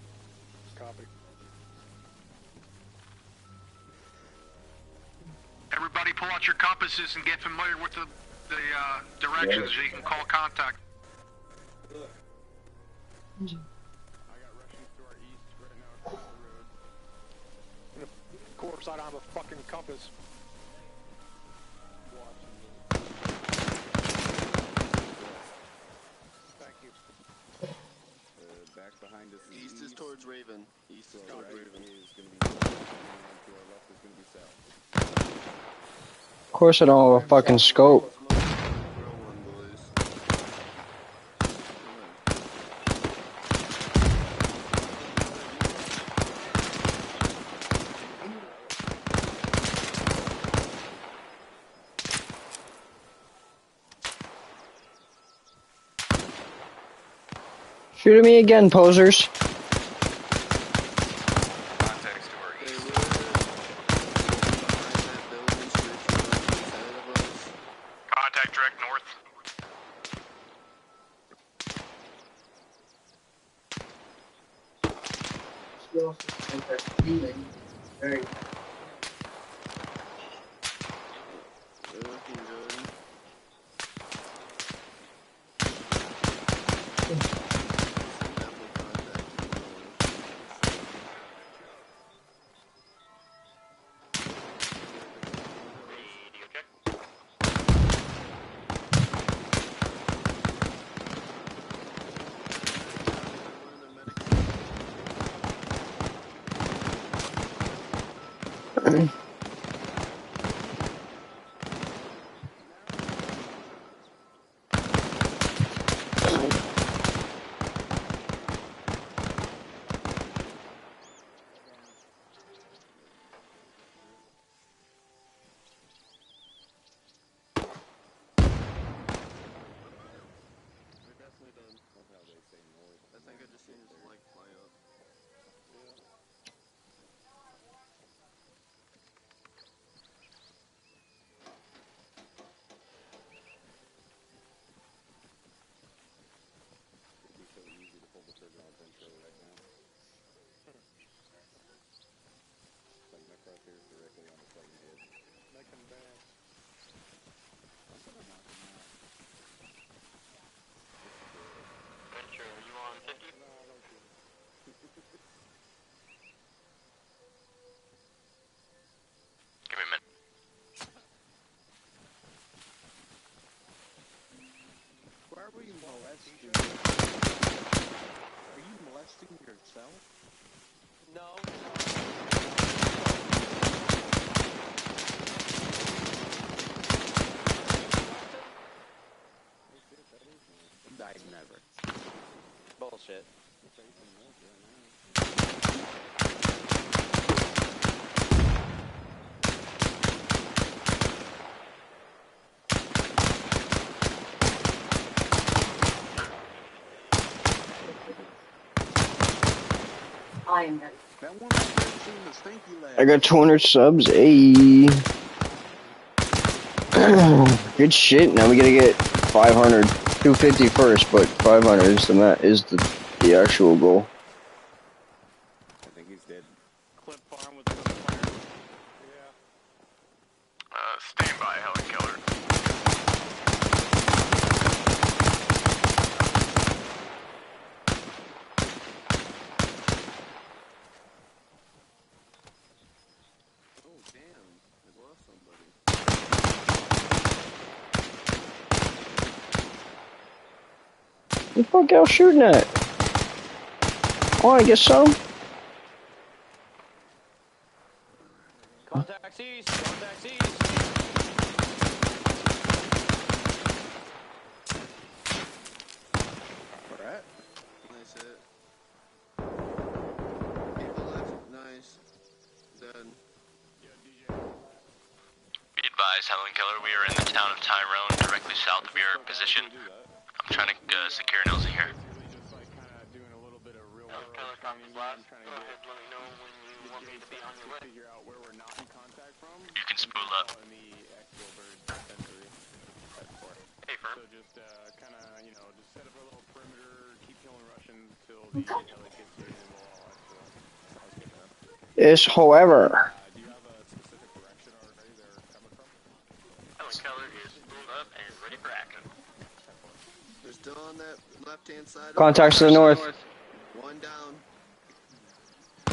D: Copy.
O: Everybody pull out your compasses and get familiar with the directions so you can call contact.
F: I got Russians to our east right now across the road.
D: Of course, I don't have a fucking compass. Thank you.
J: Back behind us is
I: East is towards Raven. East is towards
J: right
I: Raven.
J: is going to be north, and to our left is going to be south.
E: Of course, I don't have a fucking scope. Shoot at me again, posers.
B: Contacts to our east. Contact direct north.
I: I think I just seen his leg fly up.
J: It'd be so easy to pull the trigger on Ventura right now. Like my crosshairs directly on the fucking head.
D: Make him dance.
J: I'm gonna knock him out.
B: Venture, are you on 50?
D: No, I don't do it.
B: Give me a minute.
N: Why were you molesting? Are you molesting yourself? I never.
A: Bullshit.
L: I am ready.
N: That one I've seen the stinky lad.
E: I got 200 subs. Ayy. Good shit. Now we gotta get 500. 250 first, but 500 is the actual goal.
J: I think he's dead.
C: Clip farm with the fire.
B: Stand by, Helen Keller.
E: What the fuck y'all shooting at? I wanna get some.
A: Contact east, contact east.
I: Where at? Nice hit. People left. Nice. Dead.
H: Be advised, Helen Keller, we are in the town of Tyrone, directly south of your position. I'm trying to secure an LZ here. You can spool up.
B: Hey, firm.
F: So just kind of, you know, just set up a little perimeter, keep killing Russians until the heli gets here, and we'll all actually
E: Is however.
F: do you have a specific direction already they're coming from?
B: Helen Keller is spooled up and ready for action.
I: They're still on that left-hand side.
E: Contacts to the north.
I: One down.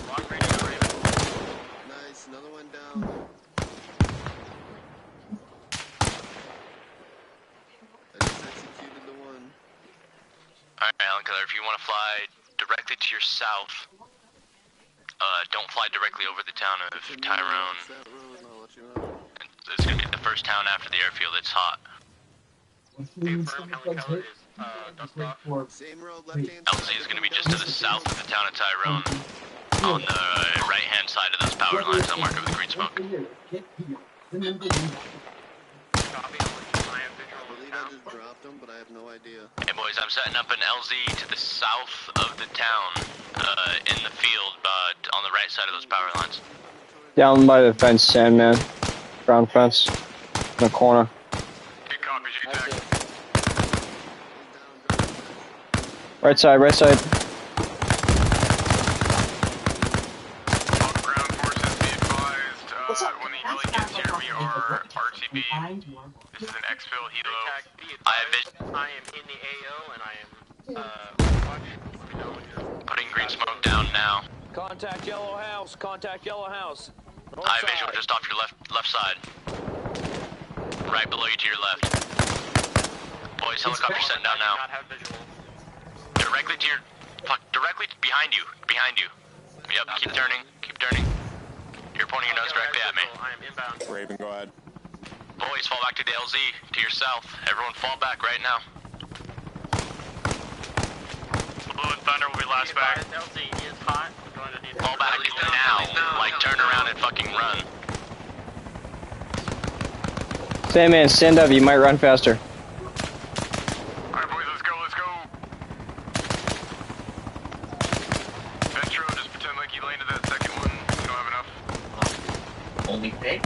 B: Long range to Raven.
I: Nice. Another one down. I just executed the one.
H: Alright, Helen Keller, if you want to fly directly to your south, don't fly directly over the town of Tyrone. It's going to be the first town after the airfield. It's hot.
B: Hey, firm. Helen Keller is dust off.
I: Same road, left-hand
H: LZ is going to be just to the south of the town of Tyrone, on the right-hand side of those power lines. I'll mark it with green smoke.
B: Copy. I have visual.
I: I believe I just dropped them, but I have no idea.
H: Hey boys, I'm setting up an LZ to the south of the town, in the field, on the right side of those power lines.
E: Down by the fence, Sandman. Brown fence. In the corner.
B: Good copy, JTAC.
E: Right side, right side.
B: Ground forces, be advised, when the heli gets here, we are RTB. This is an exfil helo.
H: I have
B: I am in the AO, and I am,
H: putting green smoke down now.
A: Contact yellow house, contact yellow house. North
H: I have
A: side.
H: visual just off your left side. Right below you to your left. Boys, helicopter setting down now.
B: not have visual.
H: Directly to your, directly behind you, Yep, keep turning. You're pointing your nose directly at me.
B: I am inbound.
F: Raven, go ahead.
H: Boys, fall back to the LZ, to your south. Everyone fall back right now.
B: Blue and Thunder will be last back. LZ is hot. We're going to need
H: Fall back now. Like, turn around and fucking run.
E: Sandman, stand up. You might run faster.
B: Alright, boys, let's go. Metro, just pretend like you landed that second one. You don't have enough.
M: Only fake?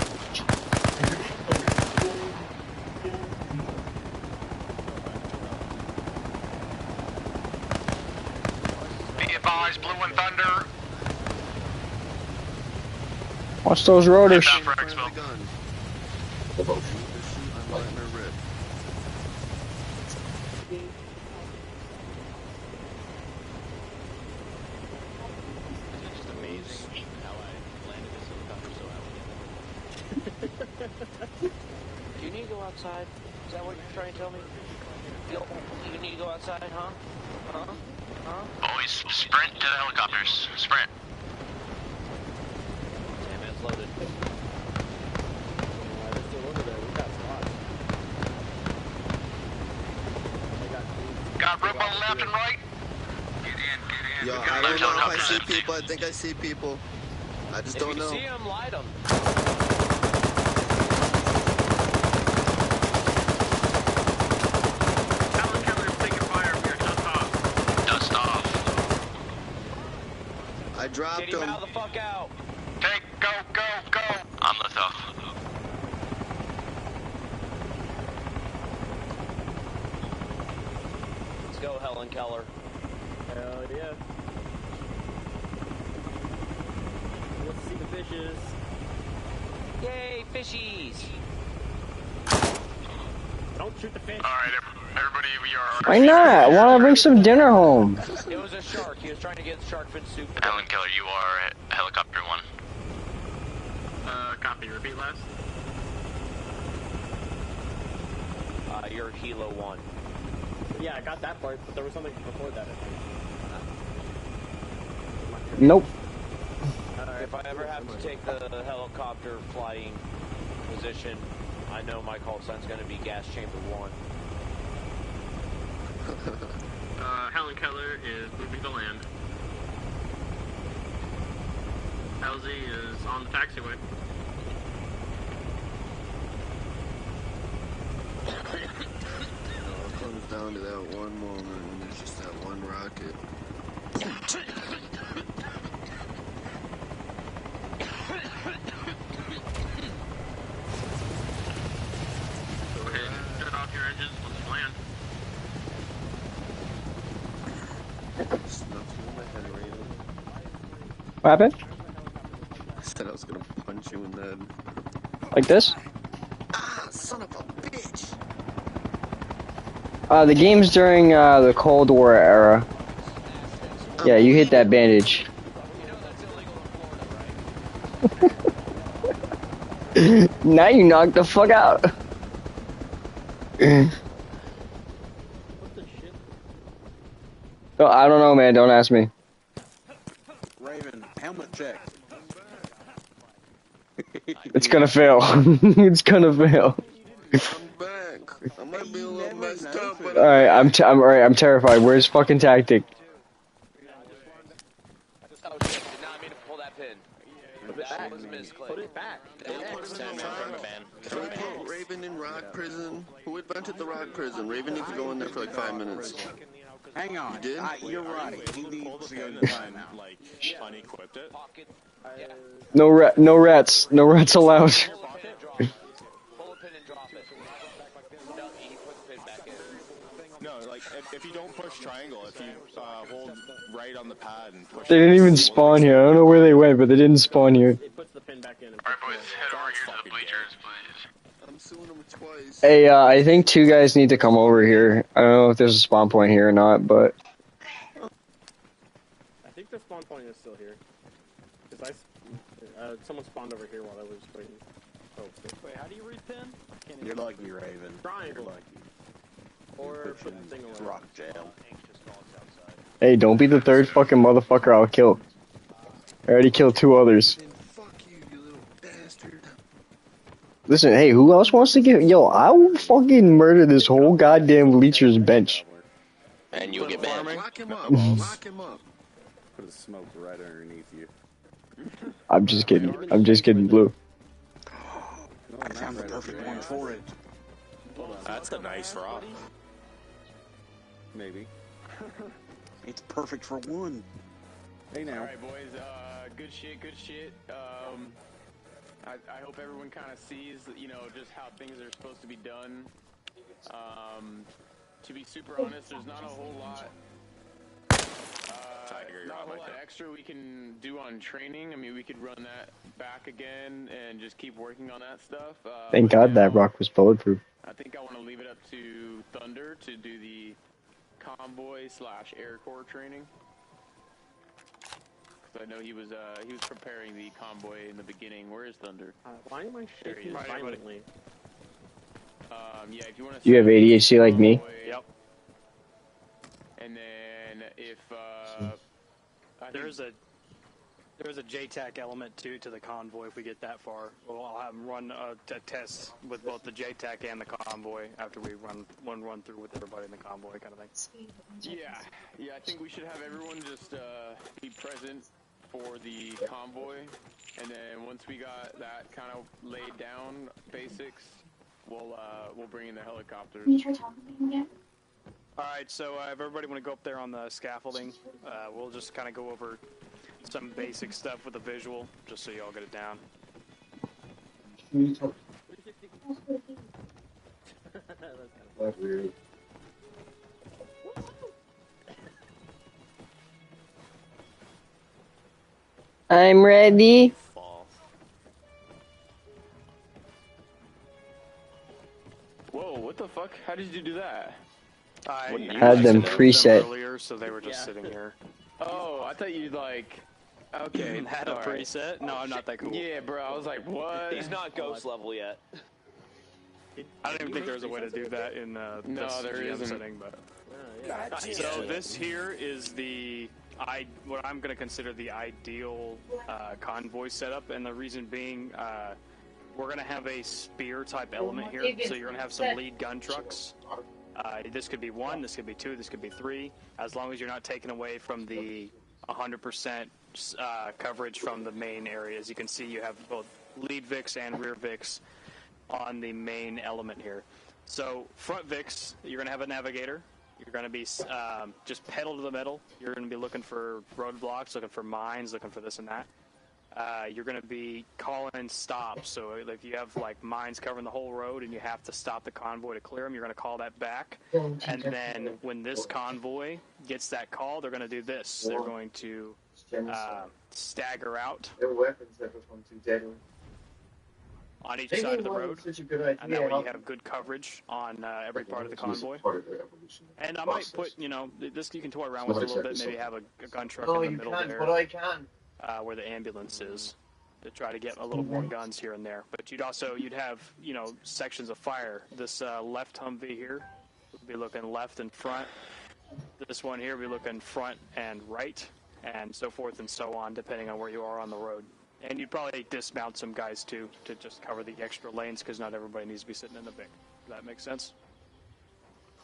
B: Be advised, Blue and Thunder.
E: Watch those rotors.
B: Down for exfil.
I: I'm letting her rip.
A: It's just amazing how I landed this helicopter so elegantly. Do you need to go outside? Is that what you're trying to tell me? You need to go outside, huh?
H: Boys, sprint to the helicopters. Sprint.
A: Sandman's loaded.
G: They're still over there. We got spots.
B: Got rope on the left and right.
I: Yo, I don't know if I see people. I think I see people. I just don't know.
A: If you see them, light them.
B: Helen Keller is taking fire. We are dust off.
I: I dropped
A: Get him
I: him.
A: out the fuck out.
B: Take, go.
H: I'm lift off.
A: Let's go, Helen Keller.
G: Hell yeah. Let's see the fishes.
A: Yay, fishies!
G: Don't shoot the fish.
B: Alright, everybody, we are...
E: Why not? Why not bring some dinner home?
A: It was a shark. He was trying to get shark fin soup.
H: Helen Keller, you are helicopter 1.
B: Copy. Repeat last.
A: You're Helo 1.
G: Yeah, I got that part, but there was something before that.
E: Nope.
A: If I ever have to take the helicopter flying position, I know my call sign's going to be gas chamber 1.
C: Helen Keller is moving to land. Halsey is on the taxiway.
I: It comes down to that one moment, and there's just that one rocket.
C: Go ahead, shut off your engines, let's land.
I: Snuck you in the head, Raven.
E: What happened?
I: I said I was gonna punch you in the head.
E: Like this?
I: Ah, son of a bitch!
E: The game's during the Cold War era. Yeah, you hit that bandage. Now you knocked the fuck out.
G: What the shit?
E: Oh, I don't know, man. Don't ask me.
N: Raven, helmet check.
E: It's gonna fail. It's gonna fail.
I: I'm back. I might be a little messed up, but
E: Alright, I'm alright. I'm terrified. Where's fucking tactic?
A: Oh shit, did not mean to pull that pin. That was misclick.
G: Put it back.
I: Can we put Raven in rock prison? Who invented the rock prison? Raven needs to go in there for like 5 minutes.
N: Hang on.
I: You did?
N: You're right. He needs to go to timeout.
P: Like, unequipped it?
E: No rats. No rats allowed.
A: Pull a pin and drop it. No, you put the pin back in.
P: No, like, if you don't push triangle, if you hold right on the pad and push...
E: They didn't even spawn here. I don't know where they went, but they didn't spawn here.
G: It puts the pin back in.
B: Alright, boys, head over here to the bleachers, please.
I: I'm suing him twice.
E: Hey, I think 2 guys need to come over here. I don't know if there's a spawn point here or not, but...
G: I think the spawn point is still here. Cause someone spawned over here while I was waiting. Oh,
K: Wait, how do you read pin?
N: You're lucky, Raven.
G: Triangle.
N: You're lucky.
G: Or put the thing away.
N: Rock jail.
E: Hey, don't be the 3rd fucking motherfucker I'll kill. I already killed 2 others.
I: Then fuck you, you little bastard.
E: Listen, hey, who else wants to get... Yo, I will fucking murder this whole goddamn Bleacher's bench.
H: And you'll get banned.
I: Lock him up. Lock him up.
J: Put a smoke right underneath you.
E: I'm just kidding. I'm just kidding, Blue.
N: I found the perfect one for it.
P: That's a nice rock.
J: Maybe.
N: It's perfect for one.
J: Hey now.
F: Alright, boys, good shit, good shit. I hope everyone kind of sees, you know, just how things are supposed to be done. To be super honest, there's not a whole lot. Not a whole lot extra we can do on training. I mean, we could run that back again and just keep working on that stuff.
E: Thank God that rock was bulletproof.
F: I think I want to leave it up to Thunder to do the convoy/air corps training. Because I know he was preparing the convoy in the beginning. Where is Thunder?
G: Why am I shaking violently?
F: Yeah, if you want to.
E: You have ADHD like me?
F: Yep. And then if
K: There's a JTAC element too to the convoy if we get that far. Well, I'll have them run a test with both the JTAC and the convoy after we run through with everybody in the convoy kind of thing.
F: Yeah, I think we should have everyone just be present for the convoy, and then once we got that kind of laid down basics, we'll bring in the helicopters.
L: Can you try talking to me again?
K: Alright, so if everybody want to go up there on the scaffolding, we'll just kind of go over some basic stuff with a visual, just so y'all get it down.
G: That's
E: weird. I'm ready.
F: Whoa, what the fuck? How did you do that?
K: I
E: had them preset.
K: Earlier, so they were just sitting here.
F: Oh, I thought you'd like... Okay.
K: Had a preset? No, I'm not that cool.
F: Yeah, bro, I was like, what?
A: He's not ghost level yet.
K: I don't even think there's a way to do that in
F: No,
K: this
F: there
K: GM
F: isn't.
K: setting, but... So this here is what I'm going to consider the ideal convoy setup, and the reason being, we're going to have a spear type element here. So you're going to have some lead gun trucks. This could be 1, this could be 2, this could be 3, as long as you're not taking away from the 100% coverage from the main areas. You can see you have both lead VIX and rear VIX on the main element here. So front VIX, you're going to have a navigator. You're going to be just pedal to the metal. You're going to be looking for roadblocks, looking for mines, looking for this and that. You're going to be calling stops. So if you have like mines covering the whole road and you have to stop the convoy to clear them, you're going to call that back. And then when this convoy gets that call, they're going to do this. They're going to stagger out on each side of the road, and that way you have good coverage on every part of the convoy. And I might put, this you can toy around with a little bit, maybe have a gun truck in the middle there, where the ambulance is, to try to get a little more guns here and there. But you'd have, sections of fire. This left Humvee here would be looking left and front. This one here would be looking front and right, and so forth and so on, depending on where you are on the road. And you'd probably dismount some guys, too, to just cover the extra lanes, because not everybody needs to be sitting in the BIC. Does that make sense?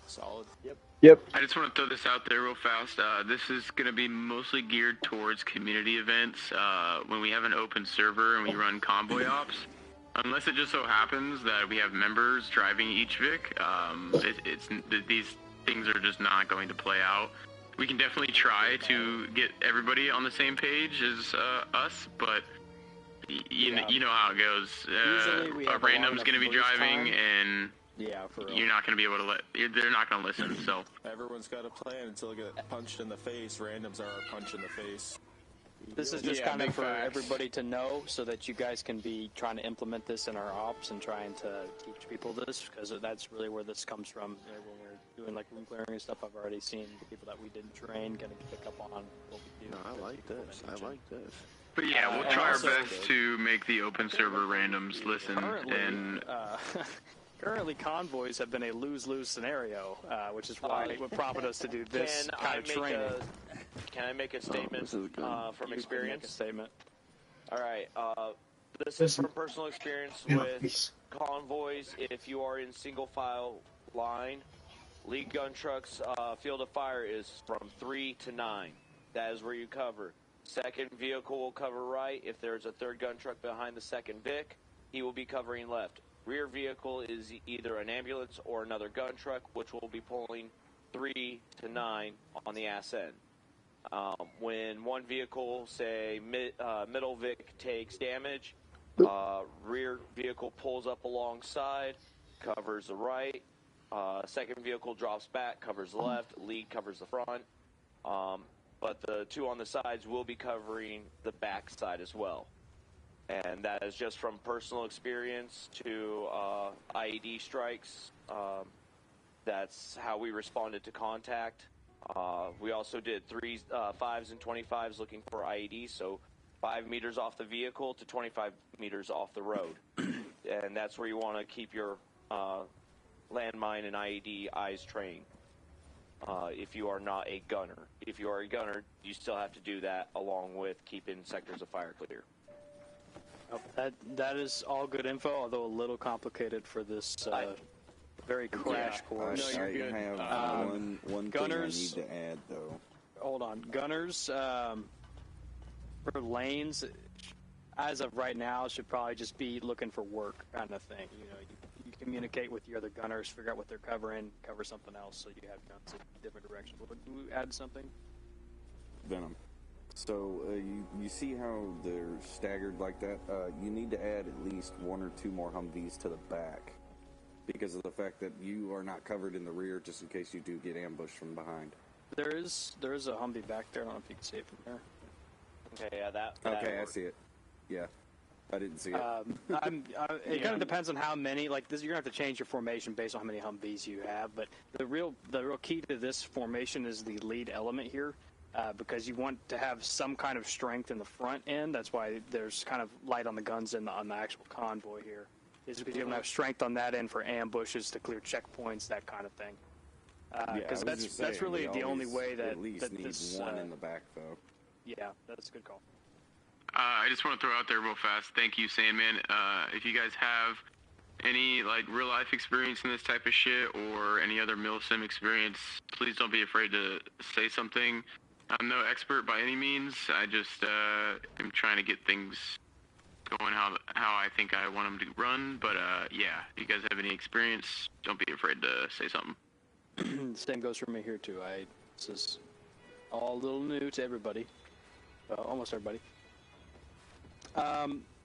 K: Solid.
E: Yep.
B: I just want to throw this out there real fast. This is going to be mostly geared towards community events. When we have an open server and we run convoy ops, unless it just so happens that we have members driving each VIC, these things are just not going to play out. We can definitely try to get everybody on the same page as us, but you know how it goes. A random's going to be driving, and you're not going to be able to they're not going to listen. So
P: everyone's got a plan until they get punched in the face. Randoms are a punch in the face.
K: This is just kind of for everybody to know, so that you guys can be trying to implement this in our ops and trying to teach people this, because that's really where this comes from. When we're doing like room clearing and stuff, I've already seen the people that we didn't train getting to pick up on what we do.
A: No, I like this. I like this.
B: But yeah, we'll try our best to make the open server randoms listen.
K: Currently, convoys have been a lose-lose scenario, which is why what prompted us to do this kind of training.
A: Can I make a statement from experience?
K: Make a statement.
A: All right. This is from personal experience with convoys. If you are in single file line, lead gun trucks, field of fire is from 3 to 9. That is where you cover. Second vehicle will cover right. If there's a third gun truck behind the second VIC, he will be covering left. Rear vehicle is either an ambulance or another gun truck, which will be pulling 3 to 9 on the ass end. When one vehicle, say middle VIC, takes damage, rear vehicle pulls up alongside, covers the right. Second vehicle drops back, covers the left. Lead covers the front. But the two on the sides will be covering the back side as well. And that is just from personal experience to IED strikes. That's how we responded to contact. We also did 3s, 5s, and 25s looking for IED, so 5 meters off the vehicle to 25 meters off the road. And that's where you want to keep your landmine and IED eyes trained. If you are not a gunner. If you are a gunner, you still have to do that along with keeping sectors of fire clear.
K: That is all good info, although a little complicated for this very crash course.
J: I have one
K: gunners,
J: thing I need to add, though.
K: Hold on. Gunners, for lanes, as of right now, should probably just be looking for work kind of thing. You communicate with your other gunners, figure out what they're covering, cover something else, so you have guns in different directions. Would you add something?
J: Venom. So, you see how they're staggered like that? You need to add at least 1 or 2 more Humvees to the back, because of the fact that you are not covered in the rear, just in case you do get ambushed from behind.
K: There is a Humvee back there. I don't know if you can see it from here.
A: Okay, yeah, that
J: okay, I see it. Yeah, I didn't see it.
K: It kind of depends on how many. Like this, you're gonna have to change your formation based on how many Humvees you have. But the real key to this formation is the lead element here. Because you want to have some kind of strength in the front end. That's why there's kind of light on the guns on the actual convoy here. Is because you don't have strength on that end for ambushes to clear checkpoints, that kind of thing. Because that's really the only way that
J: at least need
K: this
J: one in the back, though.
K: Yeah, that's a good call.
B: I just want to throw out there real fast. Thank you, Sandman. If you guys have any like real life experience in this type of shit or any other milsim experience, please don't be afraid to say something. I'm no expert by any means. I just am trying to get things going how I think I want them to run. But yeah, if you guys have any experience, don't be afraid to say something.
K: Same goes for me here too. This is all a little new to everybody, almost everybody.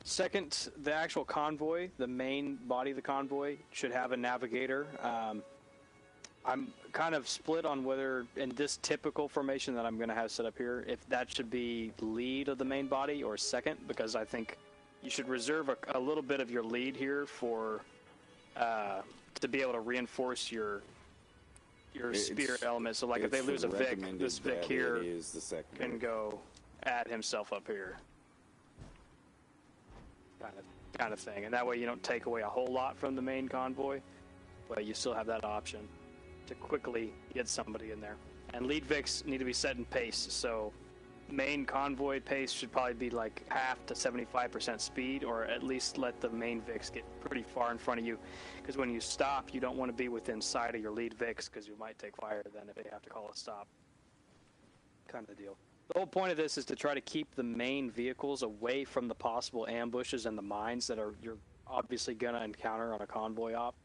K: Second, the actual convoy, the main body of the convoy, should have a navigator. I'm kind of split on whether, in this typical formation that I'm going to have set up here, if that should be lead of the main body or second, because I think you should reserve a little bit of your lead here for to be able to reinforce your spirit element. So, like, if they lose a Vic, this Vic here can go add himself up here. Kind of thing, and that way you don't take away a whole lot from the main convoy, but you still have that option to quickly get somebody in there. And lead Vics need to be set in pace, so main convoy pace should probably be like half to 75% speed, or at least let the main Vics get pretty far in front of you, because when you stop, you don't want to be within sight of your lead Vics, because you might take fire then if they have to call a stop. Kind of deal. The whole point of this is to try to keep the main vehicles away from the possible ambushes and the mines that you're obviously going to encounter on a convoy op.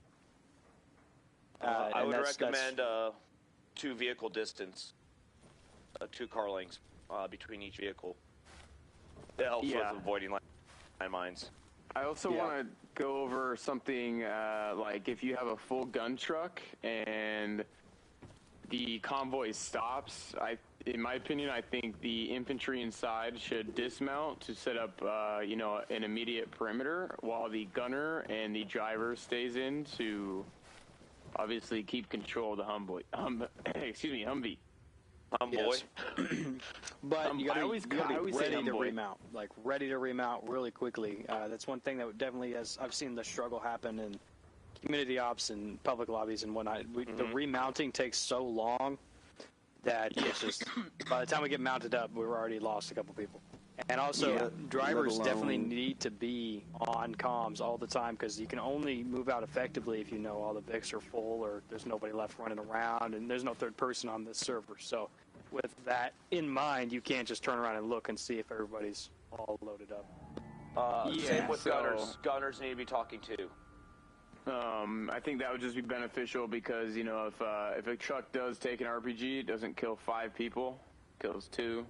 A: I would recommend 2 vehicle distance, 2 car lengths between each vehicle. It helps with avoiding landmines.
F: I also want to go over something like if you have a full gun truck and the convoy stops, in my opinion, I think the infantry inside should dismount to set up, an immediate perimeter, while the gunner and the driver stays in to obviously keep control of the Humvee. Humvee.
K: Yes. But you gotta be ready to remount, ready to remount really quickly. That's one thing that would definitely, as I've seen the struggle happen in community ops and public lobbies and whatnot. The remounting takes so long that it's just, by the time we get mounted up, we've already lost a couple people. And also, drivers definitely need to be on comms all the time, because you can only move out effectively if you know all the Vics are full or there's nobody left running around and there's no third person on this server. So with that in mind, you can't just turn around and look and see if everybody's all loaded up.
A: Same with gunners. Gunners need to be talking to.
F: I think that would just be beneficial because, if a truck does take an RPG, it doesn't kill 5 people, it kills 2.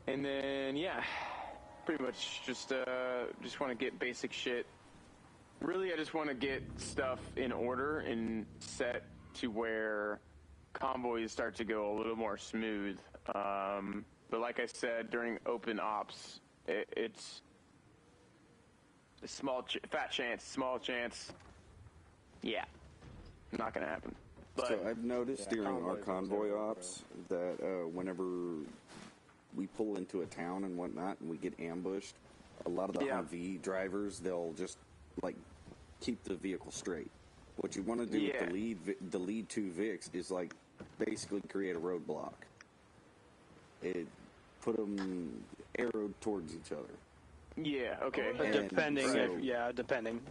F: And then, pretty much just want to get basic shit. Really, I just want to get stuff in order and set to where convoys start to go a little more smooth. But like I said, during open ops, it's a small chance. Yeah, not gonna happen. But,
J: so I've noticed during our convoy ops that whenever we pull into a town and whatnot and we get ambushed, a lot of the Humvee drivers, they'll just keep the vehicle straight. What you want to do with the lead 2 Vics is basically create a roadblock. Put them arrowed towards each other.
F: Yeah, okay.
K: Depending.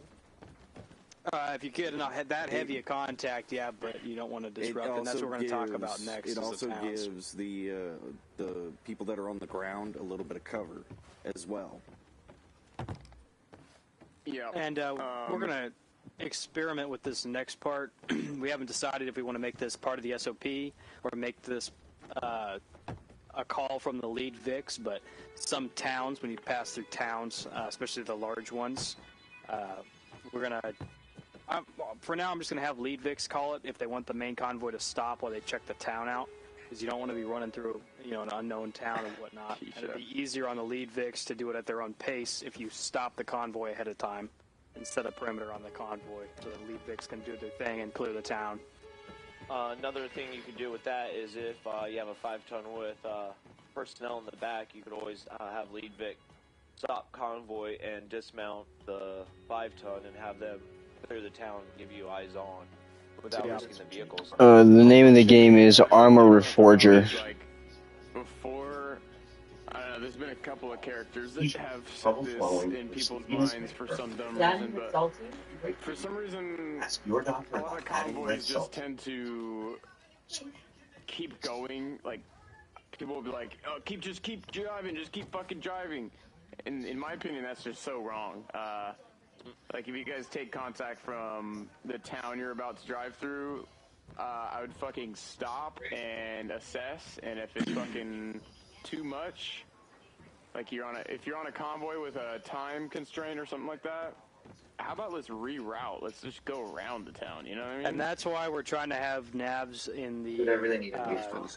K: If you get that heavy a contact, but you don't want to disrupt, and that's what we're going to talk about next.
J: It also gives the people that are on the ground a little bit of cover as well.
F: Yeah.
K: And we're going to experiment with this next part. We haven't decided if we want to make this part of the SOP or make this a call from the lead Vics, but some towns, when you pass through towns, especially the large ones, we're going to... for now, I'm just going to have lead Vics call it if they want the main convoy to stop while they check the town out, because you don't want to be running through an unknown town and whatnot. And it'd be easier on the lead Vics to do it at their own pace if you stop the convoy ahead of time and set a perimeter on the convoy so the lead Vics can do their thing and clear the town.
A: Another thing you could do with that is if you have a 5-ton with personnel in the back, you could always have lead Vic stop convoy and dismount the 5-ton and have them clear the town and give you eyes on. without risking the vehicles.
E: The name of the game is Arma Reforger.
F: Like, before, I don't know, there's been a couple of characters that have set this in people's minds for some dumb reason, but for some reason, a lot of convoys just tend to keep going. Like, people will be like, oh, just keep driving, just keep fucking driving. And in my opinion, that's just so wrong. Like, if you guys take contact from the town you're about to drive through, I would fucking stop and assess, and if it's fucking too much, like if you're on a convoy with a time constraint or something like that, how about let's reroute? Let's just go around the town, you know what I mean?
K: And that's why we're trying to have navs in the.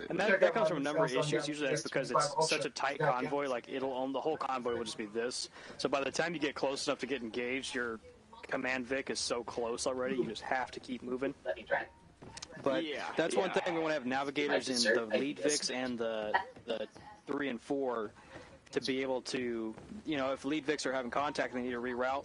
K: And that comes from a number of issues. Usually that's because it's such a tight convoy. Like the whole convoy will just be this. So by the time you get close enough to get engaged, your command Vic is so close already. You just have to keep moving. But that's one thing we want to have navigators in the lead Vics and the 3 and 4 to be able to, if lead Vics are having contact and they need to reroute.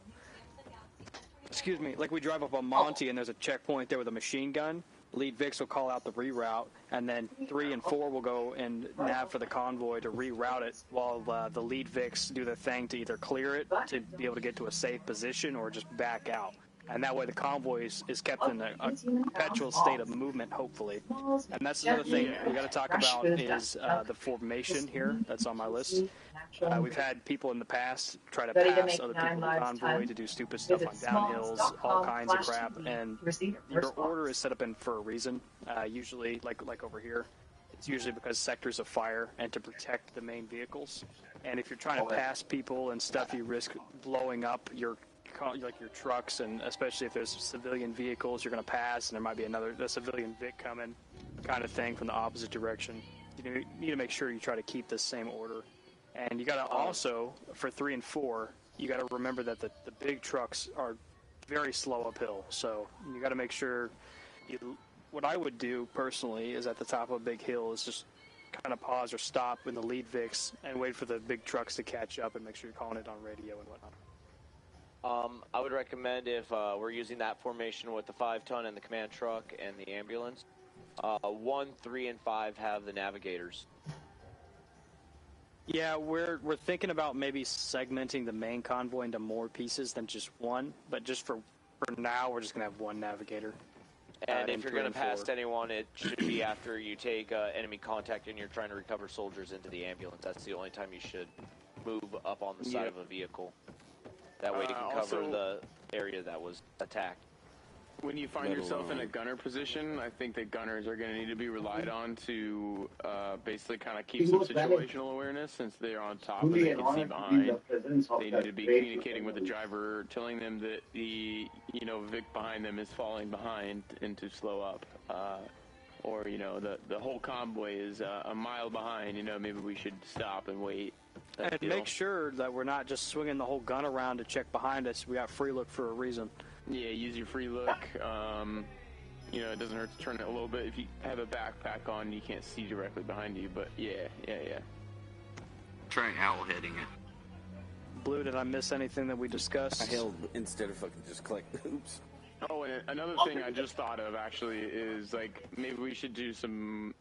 K: Excuse me, like we drive up on Monty and there's a checkpoint there with a machine gun. Lead Vics will call out the reroute, and then 3 and 4 will go and nav for the convoy to reroute it, while the lead Vics do their thing to either clear it to be able to get to a safe position or just back out. And that way the convoy is kept in a perpetual state of movement, hopefully. And that's another thing we got to talk about is the formation here. That's on my list. We've had people in the past try to pass other people in the convoy to do stupid stuff on downhills, all kinds of crap. And your order is set up for a reason. Usually, like over here, it's usually because sectors of fire and to protect the main vehicles. And if you're trying to pass people and stuff, you risk blowing up your trucks, and especially if there's civilian vehicles you're going to pass and there might be a civilian Vic coming kind of thing from the opposite direction. You need to make sure you try to keep the same order. And you got to also, for 3 and 4, you got to remember that the big trucks are very slow uphill. So you got to make sure what I would do personally is at the top of a big hill is just kind of pause or stop in the lead Vics and wait for the big trucks to catch up and make sure you're calling it on radio and whatnot.
A: I would recommend if we're using that formation with the 5-ton and the command truck and the ambulance, 1, 3, and 5 have the navigators.
K: Yeah, we're thinking about maybe segmenting the main convoy into more pieces than just one, but just for now, we're just going to have one navigator.
A: And if you're going to pass anyone, it should be after you take enemy contact and you're trying to recover soldiers into the ambulance. That's the only time you should move up on the side of a vehicle. That way you can cover the area that was attacked.
F: When you find yourself in a gunner position, I think that gunners are going to need to be relied on to basically kind of keep some situational awareness, since they're on top and they can see behind. They need to be communicating with the driver, telling them that the Vic behind them is falling behind and to slow up. Or the whole convoy is a mile behind. Maybe we should stop and wait.
K: And make sure that we're not just swinging the whole gun around to check behind us. We got free look for a reason.
F: Yeah, use your free look. It doesn't hurt to turn it a little bit. If you have a backpack on, you can't see directly behind you, but yeah.
N: Try owl heading it.
K: Blue, did I miss anything that we discussed?
J: I held instead of fucking just click. Oops.
F: Oh, and another thing I just thought of actually is like maybe we should do some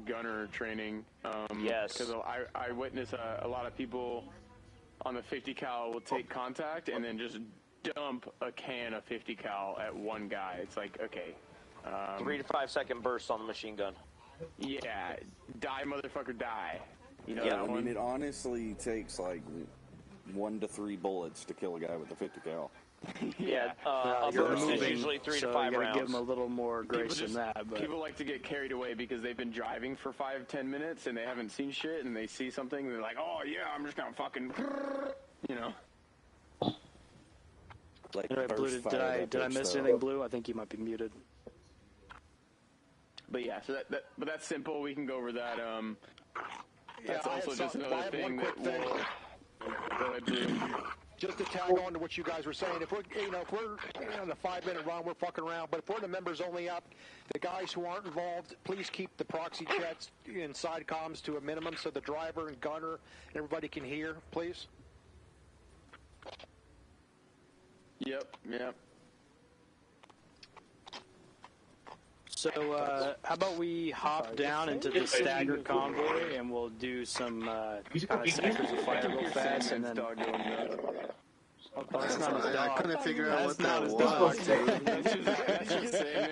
F: gunner training.
A: Yes.
F: Because I witness a lot of people on the 50 cal will take contact and then just dump a can of 50 cal at one guy. It's like, okay.
A: 3 to 5 second bursts on the machine gun.
F: Yeah, die motherfucker die.
J: I mean, it honestly takes like 1 to 3 bullets to kill a guy with a 50 cal.
A: Yeah, a burst is usually 3 to 5 rounds.
K: Give them a little more grace than that. But
F: people like to get carried away because they've been driving for 5-10 minutes and they haven't seen shit, and they see something and they're like, oh yeah, I'm just gonna fucking,
J: Like
K: Blue, did I miss anything, Blue? I think you might be muted.
F: But yeah, so but that's simple. We can go over that. That's also just another thing that will. Go ahead, Blue.
D: Just to tag on to what you guys were saying, if we're on the 5-minute run, we're fucking around. But if we're the members only up, the guys who aren't involved, please keep the proxy chats inside comms to a minimum so the driver and gunner and everybody can hear, please.
F: Yep.
K: So, how about we hop down into the staggered convoy and we'll do some kind of sectors of fire real fast, and then. Oh, that's not his dog.
I: I couldn't figure out
K: That's
I: what
K: not
I: that
K: his
I: was,
K: dog.
I: dude.